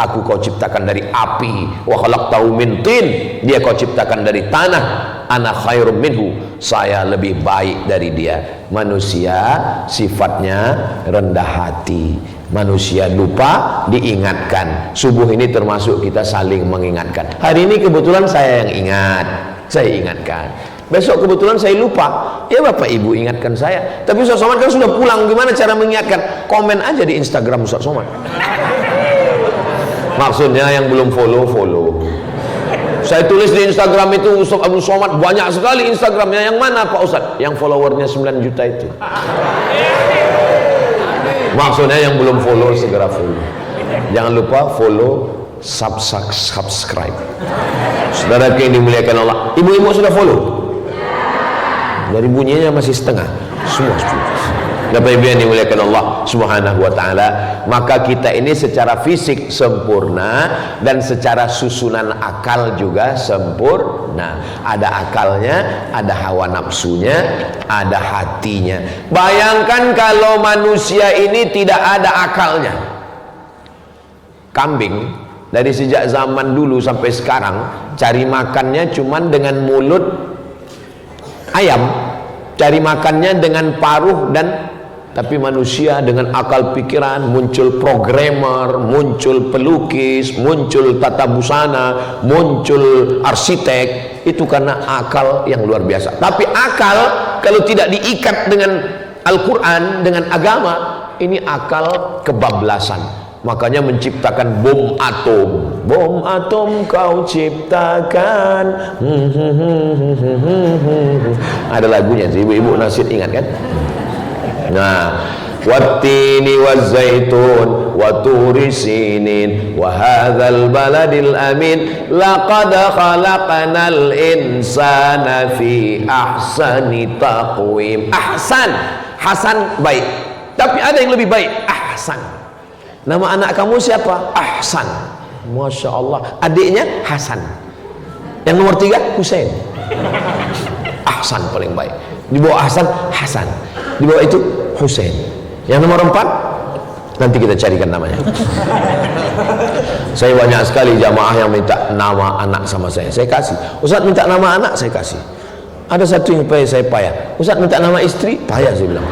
aku kau ciptakan dari api. Wa khalaqtahu min tin, dia kau ciptakan dari tanah. Ana khairum minhu, saya lebih baik dari dia. Manusia sifatnya rendah hati. Manusia lupa, diingatkan. Subuh ini termasuk kita saling mengingatkan. Hari ini kebetulan saya yang ingat, saya ingatkan. Besok kebetulan saya lupa, ya Bapak Ibu ingatkan saya. Tapi Ustaz Somad kan sudah pulang, gimana cara mengingatkan? Komen aja di Instagram Ustaz Somad. Maksudnya yang belum follow. Saya tulis di Instagram itu Ustaz Abdul Somad, banyak sekali Instagramnya. Yang mana Pak Ustaz? Yang followernya 9 juta itu. Maksudnya yang belum follow segera follow. Jangan lupa follow, subscribe. Saudara yang dimuliakan Allah, ibu-ibu sudah follow? Dari bunyinya masih setengah. Semua setuju. Bapak Ibu yang dimuliakan Allah Subhanahu wa taala, maka kita ini secara fisik sempurna dan secara susunan akal juga sempurna. Ada akalnya, ada hawa nafsunya, ada hatinya. Bayangkan kalau manusia ini tidak ada akalnya. Kambing dari sejak zaman dulu sampai sekarang cari makannya cuman dengan mulut ayam, cari makannya dengan paruh dan. Tapi manusia dengan akal pikiran, muncul programmer, muncul pelukis, muncul tata busana, muncul arsitek. Itu karena akal yang luar biasa. Tapi akal kalau tidak diikat dengan Al-Quran, dengan agama, ini akal kebablasan. Makanya menciptakan bom atom. Bom atom kau ciptakan. Ada lagunya, ibu-ibu nasyid ingat kan? Nah, wattini wazzaitun wa turi sinin wa hadzal baladil amin laqad khalaqnal insana fi ahsani taqwim. Ahsan, hasan baik. Tapi ada yang lebih baik, ahsan. Nama anak kamu siapa? Ahsan. Masya Allah. Adiknya Hasan. Yang nomor 3 Husain. Ahsan paling baik. Di bawah Hasan, Hasan. Di bawah itu Husain. Yang nomor 4 nanti kita carikan namanya. Saya banyak sekali jamaah yang minta nama anak sama saya kasih. Ustaz minta nama anak, saya kasih. Ada satu yang saya payah. Ustaz minta nama istri, payah saya bilang.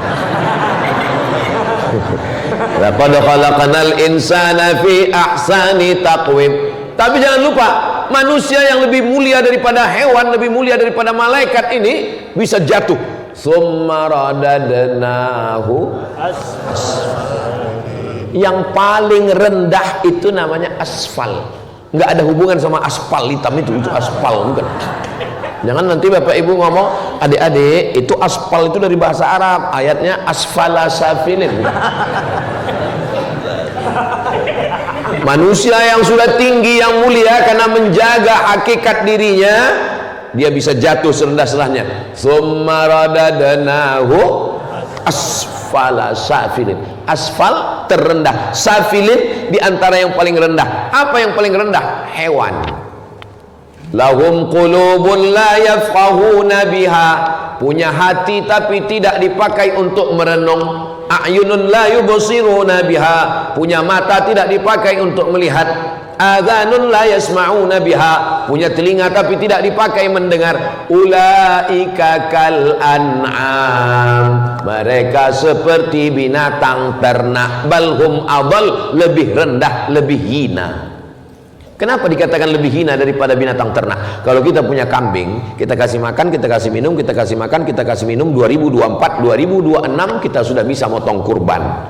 Laqad khalaqnal insana fi ahsani taqwim. Tapi jangan lupa, manusia yang lebih mulia daripada hewan, lebih mulia daripada malaikat ini bisa jatuh. Tsumma radadnahu yang paling rendah itu namanya asfal. Nggak ada hubungan sama aspal hitam itu aspal bukan. Jangan nanti bapak ibu ngomong, adik-adik itu aspal itu dari bahasa Arab, ayatnya asfala safilin. Manusia yang sudah tinggi, yang mulia, karena menjaga hakikat dirinya, dia bisa jatuh serendah-serendahnya. Tsumma radadnahu asfala safilin. Asfal terendah, safilin diantara yang paling rendah. Apa yang paling rendah? Hewan. Lahum qulubun la yafqahuna biha, punya hati tapi tidak dipakai untuk merenung. A'yunun la yubsiruna biha, punya mata tidak dipakai untuk melihat. Adhanun la yasma'una biha, punya telinga tapi tidak dipakai mendengar. Ulaika kal an'am, mereka seperti binatang ternak. Balhum adall, lebih rendah, lebih hina. Kenapa dikatakan lebih hina daripada binatang ternak? Kalau kita punya kambing, kita kasih makan, kita kasih minum, kita kasih makan, kita kasih minum, 2024, 2026 kita sudah bisa motong kurban.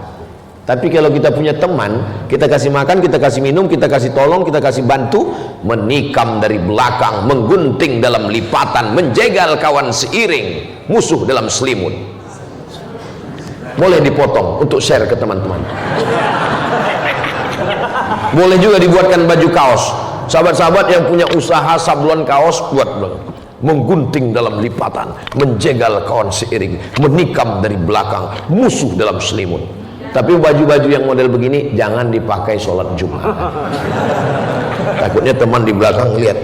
Tapi kalau kita punya teman, kita kasih makan, kita kasih minum, kita kasih tolong, kita kasih bantu, menikam dari belakang, menggunting dalam lipatan, menjegal kawan seiring, musuh dalam selimut. Boleh dipotong untuk share ke teman-teman. Boleh juga dibuatkan baju kaos. Sahabat-sahabat yang punya usaha sablon kaos, buat menggunting dalam lipatan, menjegal kawan seiring, menikam dari belakang, musuh dalam selimut. Tapi baju-baju yang model begini jangan dipakai sholat Jumat. Takutnya teman di belakang lihat,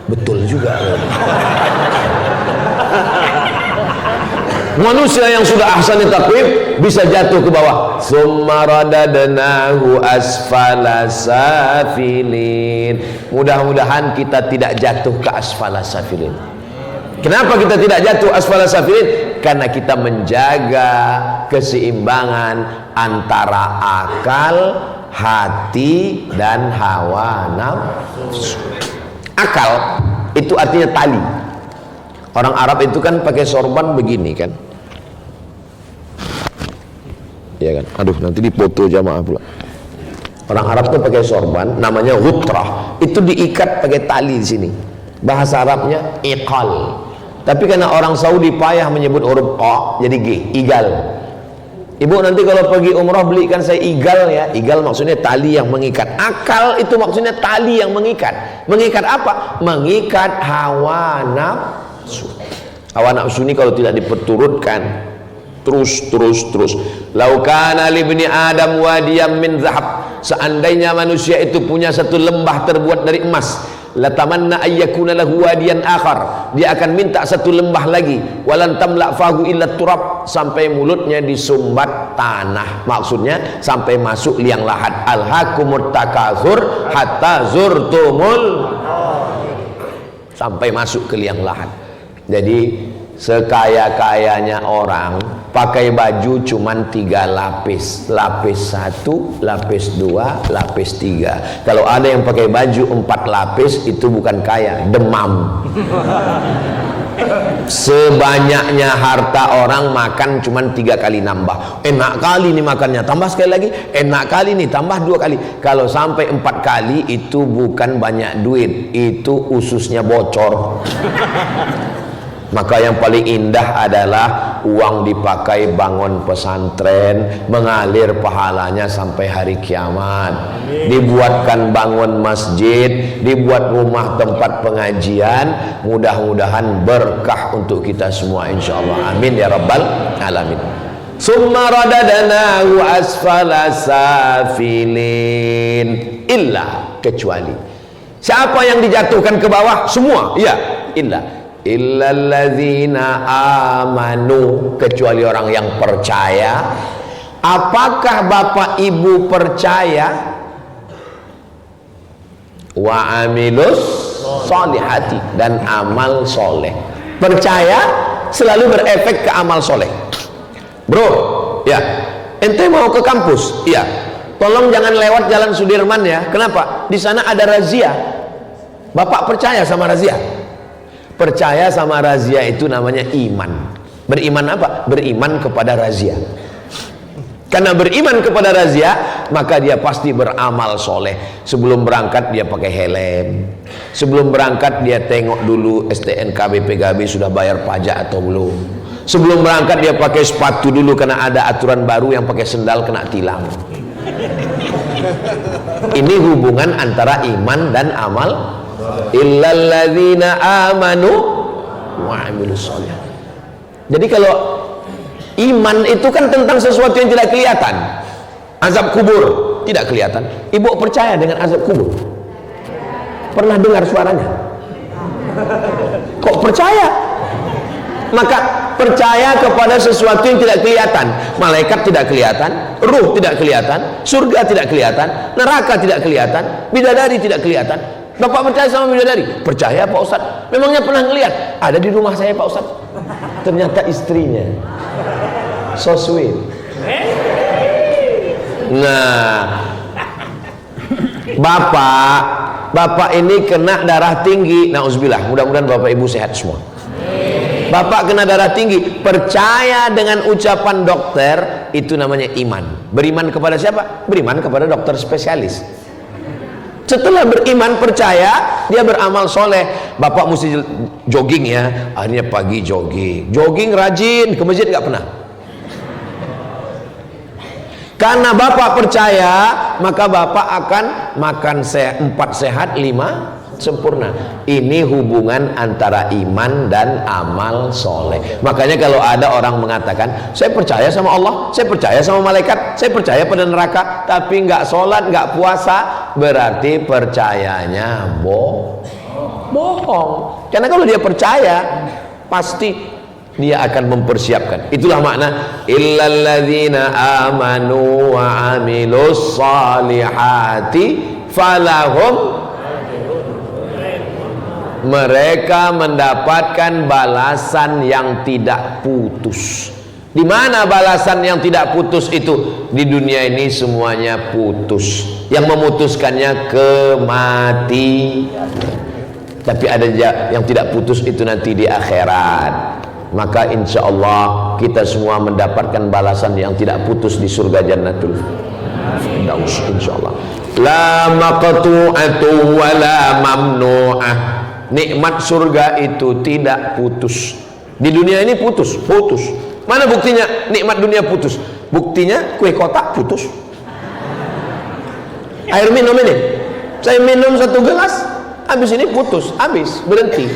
betul juga. Manusia yang sudah ahsani taqwim bisa jatuh ke bawah. Tsumma radadnahu asfala safilin. Mudah-mudahan kita tidak jatuh ke asfala safilin. Kenapa kita tidak jatuh asfala safilin? Karena kita menjaga keseimbangan antara akal, hati, dan hawa nafsu. Akal itu artinya tali. Orang Arab itu kan pakai sorban begini kan. Ya kan? Aduh, nanti dipoto jamaah pula. Orang Arab tuh pakai sorban, namanya ghutrah. Itu diikat pakai tali di sini. Bahasa Arabnya iqal. Tapi karena orang Saudi payah menyebut huruf O, jadi G, igal. Ibu nanti kalau pergi umrah belikan saya igal ya. Igal maksudnya tali yang mengikat. Akal itu maksudnya tali yang mengikat. Mengikat apa? Mengikat hawa nafsu. Hawa nafsu ini kalau tidak diperturutkan terus. Lau kana li ibni Adam wadiyam min zahab, seandainya manusia itu punya satu lembah terbuat dari emas, latamanna ayyakuna lahu wadiyan akhar, dia akan minta satu lembah lagi, walan tamla fahu illa turab, sampai mulutnya disumbat tanah, maksudnya sampai masuk liang lahat. Alhaakumut takatsur hatta zurtumul, sampai masuk ke liang lahat. Jadi sekaya-kayanya orang pakai baju cuman 3 lapis, lapis 1, lapis 2, lapis 3. Kalau ada yang pakai baju 4 lapis, itu bukan kaya, demam. Sebanyaknya harta orang makan cuman 3 kali nambah. Enak kali nih makannya, tambah sekali lagi. Enak kali nih, tambah 2 kali. Kalau sampai 4 kali, itu bukan banyak duit, itu ususnya bocor. Maka yang paling indah adalah uang dipakai bangun pesantren, mengalir pahalanya sampai hari kiamat. Dibuatkan bangun masjid, dibuat rumah tempat pengajian. Mudah-mudahan berkah untuk kita semua insyaallah. Amin ya rabbal alamin. Summa radadnahu asfala safilin, illa, kecuali siapa yang dijatuhkan ke bawah? Semua, iya, illa, illalladzina amanu, kecuali orang yang percaya. Apakah bapak ibu percaya? Wa amilus solihati, dan amal soleh. Percaya selalu berefek ke amal soleh. Bro, ya, ente mau ke kampus? Iya. Tolong jangan lewat Jalan Sudirman ya. Kenapa? Di sana ada razia. Bapak percaya sama razia? Percaya sama razia itu namanya iman. Beriman apa? Beriman kepada razia. Karena beriman kepada razia, maka dia pasti beramal soleh. Sebelum berangkat dia pakai helm. Sebelum berangkat dia tengok dulu STNK BPKB sudah bayar pajak atau belum. Sebelum berangkat dia pakai sepatu dulu, karena ada aturan baru yang pakai sendal kena tilang. Ini hubungan antara iman dan amal. Illalladzina amanu wa amilus solih. Jadi kalau iman itu kan tentang sesuatu yang tidak kelihatan. Azab kubur tidak kelihatan. Ibu percaya dengan azab kubur? Pernah dengar suaranya? Kok percaya? Maka percaya kepada sesuatu yang tidak kelihatan. Malaikat tidak kelihatan, ruh tidak kelihatan, surga tidak kelihatan, neraka tidak kelihatan, bidadari tidak kelihatan. Bapak percaya sama bidadari? Percaya Pak Ustadz. Memangnya pernah ngelihat? Ada di rumah saya Pak Ustadz. Ternyata istrinya. So sweet. Nah, Bapak ini kena darah tinggi. Nauzubillah. Mudah-mudahan Bapak Ibu sehat semua. Bapak kena darah tinggi. Percaya dengan ucapan dokter, itu namanya iman. Beriman kepada siapa? Beriman kepada dokter spesialis. Setelah beriman percaya, dia beramal soleh. Bapak mesti jogging ya. Akhirnya pagi jogging. Jogging rajin, ke masjid nggak pernah. Karena bapak percaya, maka bapak akan makan 4 sehat 5 sempurna. Ini hubungan antara iman dan amal soleh. Makanya kalau ada orang mengatakan, saya percaya sama Allah, saya percaya sama malaikat, saya percaya pada neraka, tapi nggak sholat, nggak puasa, berarti percayanya bohong. Karena kalau dia percaya, pasti dia akan mempersiapkan. Itulah makna illalladzina amanu wa amilus solihati falahum, mereka mendapatkan balasan yang tidak putus. Di mana balasan yang tidak putus itu? Di dunia ini semuanya putus. Yang memutuskannya kematian. Tapi ada yang tidak putus itu nanti di akhirat. Maka insya Allah kita semua mendapatkan balasan yang tidak putus di surga Jannatul Firdaus, insya Allah. La maqtu'atu wa la mamnu'ah. Nikmat surga itu tidak putus. Di dunia ini putus. Mana buktinya nikmat dunia putus? Buktinya kue kotak putus. Air minum ini, saya minum 1 gelas, habis ini putus, habis, berhenti.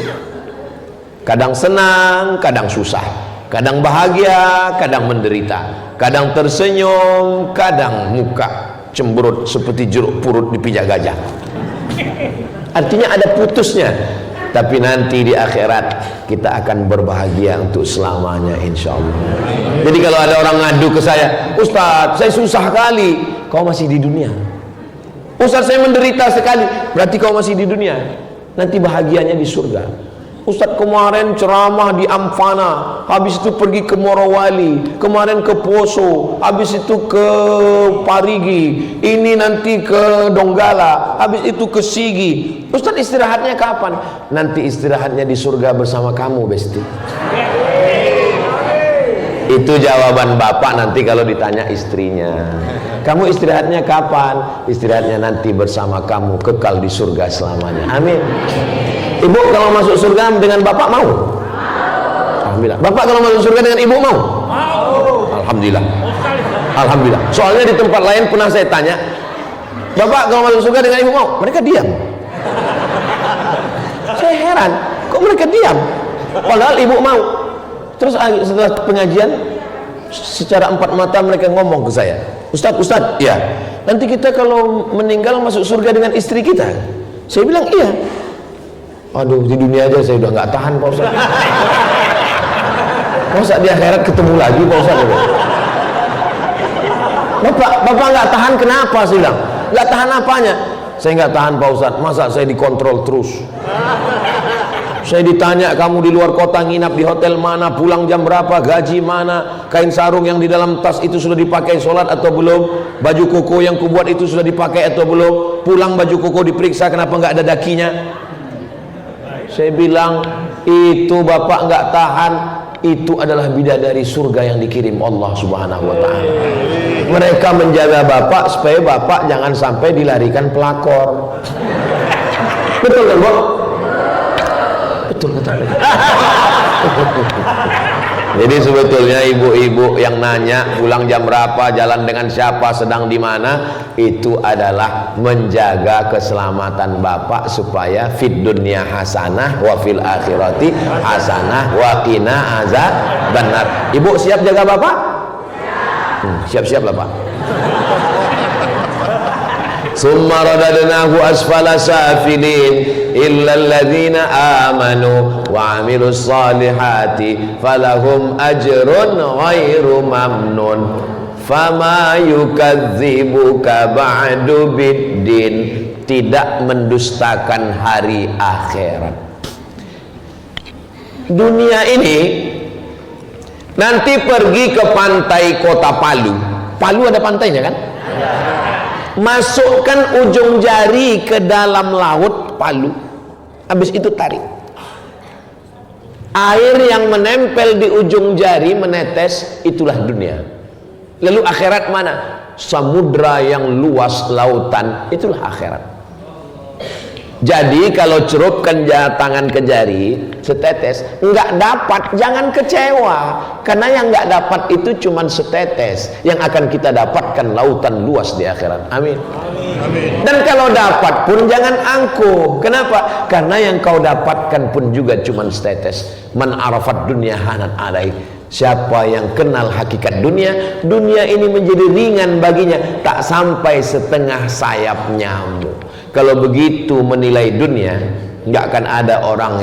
Kadang senang, kadang susah, kadang bahagia, kadang menderita, kadang tersenyum, kadang muka cemberut seperti jeruk purut dipijak gajah. Artinya ada putusnya. Tapi nanti di akhirat kita akan berbahagia untuk selamanya, insya Allah. Jadi kalau ada orang ngadu ke saya, Ustadz saya susah kali, kau masih di dunia. Ustadz saya menderita sekali, berarti kau masih di dunia. Nanti bahagianya di surga. Ustadz kemarin ceramah di Ampana, habis itu pergi ke Morowali, kemarin ke Poso, habis itu ke Parigi, ini nanti ke Donggala, habis itu ke Sigi. Ustadz istirahatnya kapan? Nanti istirahatnya di surga bersama kamu, Besti. Itu jawaban bapak nanti kalau ditanya istrinya. Kamu istirahatnya kapan? Istirahatnya nanti bersama kamu, kekal di surga selamanya. Amin. Ibu kalau masuk surga dengan bapak mau? Alhamdulillah. Bapak kalau masuk surga dengan ibu mau? Alhamdulillah. Alhamdulillah. Soalnya di tempat lain pernah saya tanya, bapak kalau masuk surga dengan ibu mau? Mereka diam. Saya heran, kok mereka diam? Padahal ibu mau. Terus setelah pengajian, secara 4 mata mereka ngomong ke saya, Ustadz, ya, nanti kita kalau meninggal masuk surga dengan istri kita. Saya bilang iya. Aduh, di dunia aja saya udah nggak tahan Pak Ustaz. Masa di akhirat ketemu lagi Pak Ustaz? Bapak nggak tahan kenapa sih bilang? Nggak tahan apanya? Saya nggak tahan Pak Ustaz. Masa saya dikontrol terus? Saya ditanya, kamu di luar kota nginap di hotel mana, pulang jam berapa, gaji mana, kain sarung yang di dalam tas itu sudah dipakai sholat atau belum, baju koko yang kubuat itu sudah dipakai atau belum, pulang baju koko diperiksa kenapa nggak ada dakinya. Saya bilang, itu bapak nggak tahan, itu adalah bidadari surga yang dikirim Allah Subhanahu wa ta'ala. Mereka menjaga bapak supaya bapak jangan sampai dilarikan pelakor. Betul kan, Bu? Betul kata. Jadi sebetulnya ibu-ibu yang nanya pulang jam berapa, jalan dengan siapa, sedang di mana, itu adalah menjaga keselamatan bapak supaya fid dunya hasanah wa fil akhirati hasanah wa qina azabannar. Ibu siap jaga bapak? Siap-siap lah Pak. Summa radadnahu asfala safilin illa alladhina amanu wa amilus salihati falahum ajrun ghairu mamnun fama yukadzibuka ba'du biddin. Tidak mendustakan hari akhirat. Dunia ini nanti pergi ke pantai kota Palu. Palu ada pantainya kan? Masukkan ujung jari ke dalam laut Palu, habis itu tarik. Air yang menempel di ujung jari menetes, itulah dunia. Lalu akhirat mana? Samudra yang luas, lautan, itulah akhirat. Jadi kalau cerupkan tangan ke jari setetes, nggak dapat, jangan kecewa, karena yang nggak dapat itu cuma setetes. Yang akan kita dapatkan lautan luas di akhirat. Amin. Amin. Dan kalau dapat pun jangan angkuh. Kenapa? Karena yang kau dapatkan pun juga cuma setetes. Man arafat dunia hanan alaih. Siapa yang kenal hakikat dunia, dunia ini menjadi ringan baginya, tak sampai setengah sayap nyamuk. Kalau begitu menilai dunia, nggak akan ada orang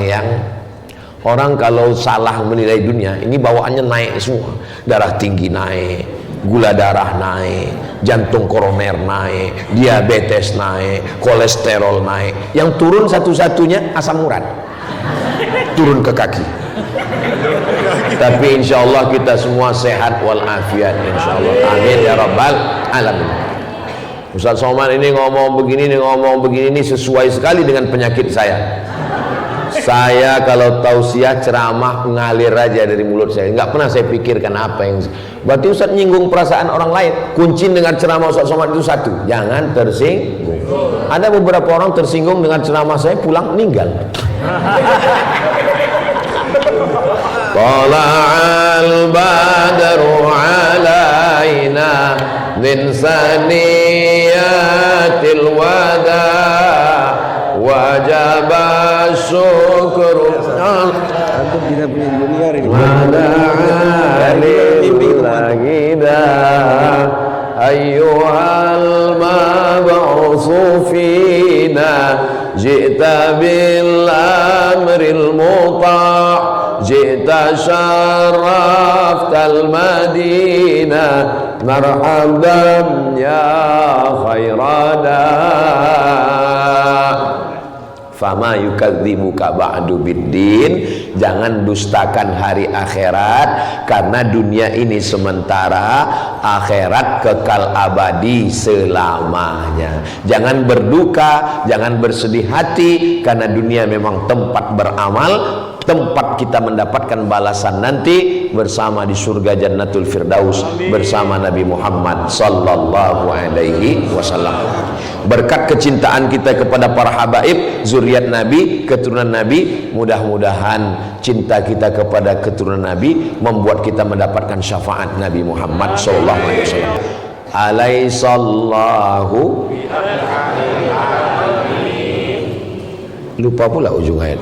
kalau salah menilai dunia, ini bawaannya naik semua, darah tinggi naik, gula darah naik, jantung koroner naik, diabetes naik, kolesterol naik. Yang turun satu-satunya asam urat, turun ke kaki. Tapi insya Allah kita semua sehat walafiat insya Allah. Amin ya rabbal alamin. Ustaz Somad ini ngomong begini ini sesuai sekali dengan penyakit saya. Saya kalau tausiah ceramah ngalir aja dari mulut saya, nggak pernah saya pikirkan apa yang. Berarti Ustaz nyinggung perasaan orang lain. Kunci dengan ceramah Ustaz Somad itu satu, jangan tersinggung. Ada beberapa orang tersinggung dengan ceramah saya, pulang meninggal. Tala'al badru alaina min saniyatil wada wajaba syukru ayyuhal mab'usu fina ji'ta bil amril muta' Jita syaraftal madinah marhaban ya khairana fama yukadzibuka ba'du biddin. Jangan dustakan hari akhirat, karena dunia ini sementara, akhirat kekal abadi selamanya. Jangan berduka, jangan bersedih hati, karena dunia memang tempat beramal, tempat kita mendapatkan balasan nanti bersama di surga Jannatul Firdaus bersama Nabi Muhammad sallallahu alaihi wasallam. Berkat kecintaan kita kepada para habaib, zuriat Nabi, keturunan Nabi, mudah-mudahan cinta kita kepada keturunan Nabi membuat kita mendapatkan syafaat Nabi Muhammad sallallahu alaihi wasallam. Alaihissallahu, lupa pula ujung ayat.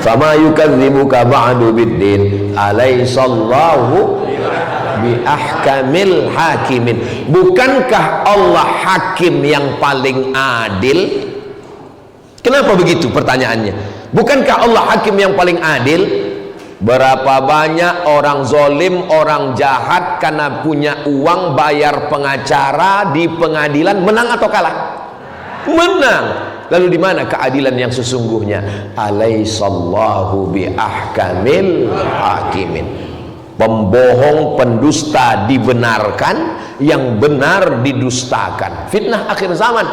Fama yukadzibuka ba'du biddin alaihissallahu bi ahkamil hakimin. Bukankah Allah hakim yang paling adil? Kenapa begitu pertanyaannya? Bukankah Allah hakim yang paling adil? Berapa banyak orang zolim, orang jahat karena punya uang bayar pengacara di pengadilan, menang atau kalah? Menang. Lalu di mana keadilan yang sesungguhnya? Alaihissallahu bi ahkamil hakimin. Pembohong, pendusta dibenarkan, yang benar didustakan. Fitnah akhir zaman.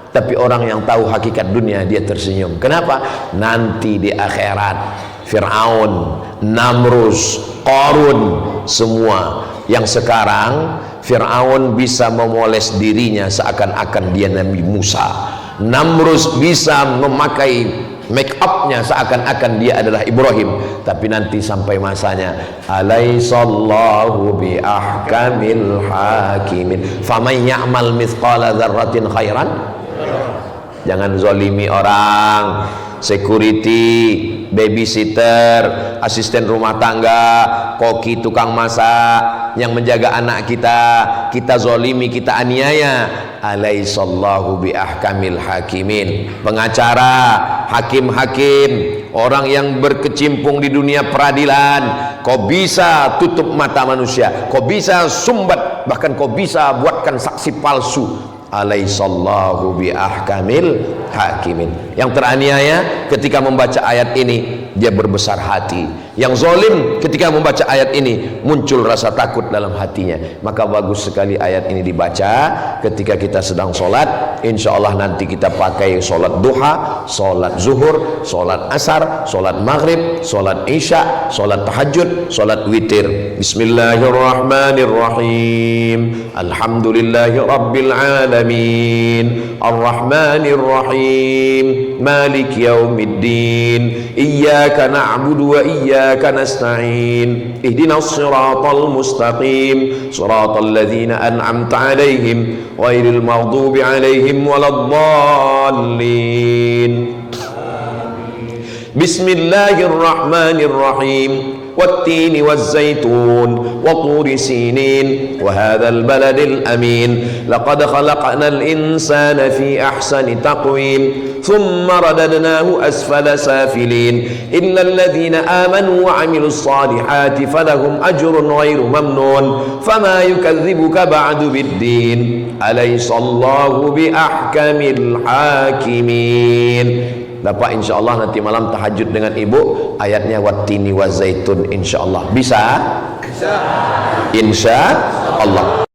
Tapi orang yang tahu hakikat dunia, dia tersenyum. Kenapa? Nanti di akhirat Fir'aun, Namrus, Qarun, semua yang sekarang Fir'aun bisa memoles dirinya seakan-akan dia Nabi Musa. Namrus bisa memakai make upnya seakan-akan dia adalah Ibrahim. Tapi nanti sampai masanya, alaihissallahu bi ahkamil hakimin. Faman ya'mal mithqala dzarratin khairan. Jangan zolimi orang. Security, babysitter, asisten rumah tangga, koki, tukang masak, yang menjaga anak kita zolimi, kita aniaya. Alaihissallahu bi ahkamil hakimin. Pengacara, hakim-hakim, orang yang berkecimpung di dunia peradilan, kau bisa tutup mata manusia, kau bisa sumbat, bahkan kau bisa buatkan saksi palsu. Alaihissallahu bi ahkamil hakimin. Yang teraniaya ketika membaca ayat ini, dia berbesar hati. Yang zalim ketika membaca ayat ini, muncul rasa takut dalam hatinya. Maka bagus sekali ayat ini dibaca ketika kita sedang sholat. Insya Allah nanti kita pakai sholat duha, sholat zuhur, sholat asar, sholat maghrib, sholat isya, sholat tahajud, sholat witir. Bismillahirrahmanirrahim. Alhamdulillahi rabbil alamin, Ar-Rahmanir-Rahim, Malik yaumiddin, Iyyaka na'budu wa iyyaka nasta'in, Ihdinas siratal mustaqim, siratal ladzina an'amta 'alaihim, ghairil maghdubi 'alaihim waladdallin. Bismillahirrahmanirrahim. والتين والزيتون وطور سينين وهذا البلد الأمين لقد خلقنا الإنسان في أحسن تقويم ثم رددناه أسفل سافلين إلا الذين آمنوا وعملوا الصالحات فلهم أجر غير ممنون فما يكذبك بعد بالدين أليس الله بأحكم الحاكمين. Bapak insyaallah nanti malam tahajud dengan ibu, ayatnya wattini wa zaitun insyaallah. Bisa? Bisa. Insyaallah.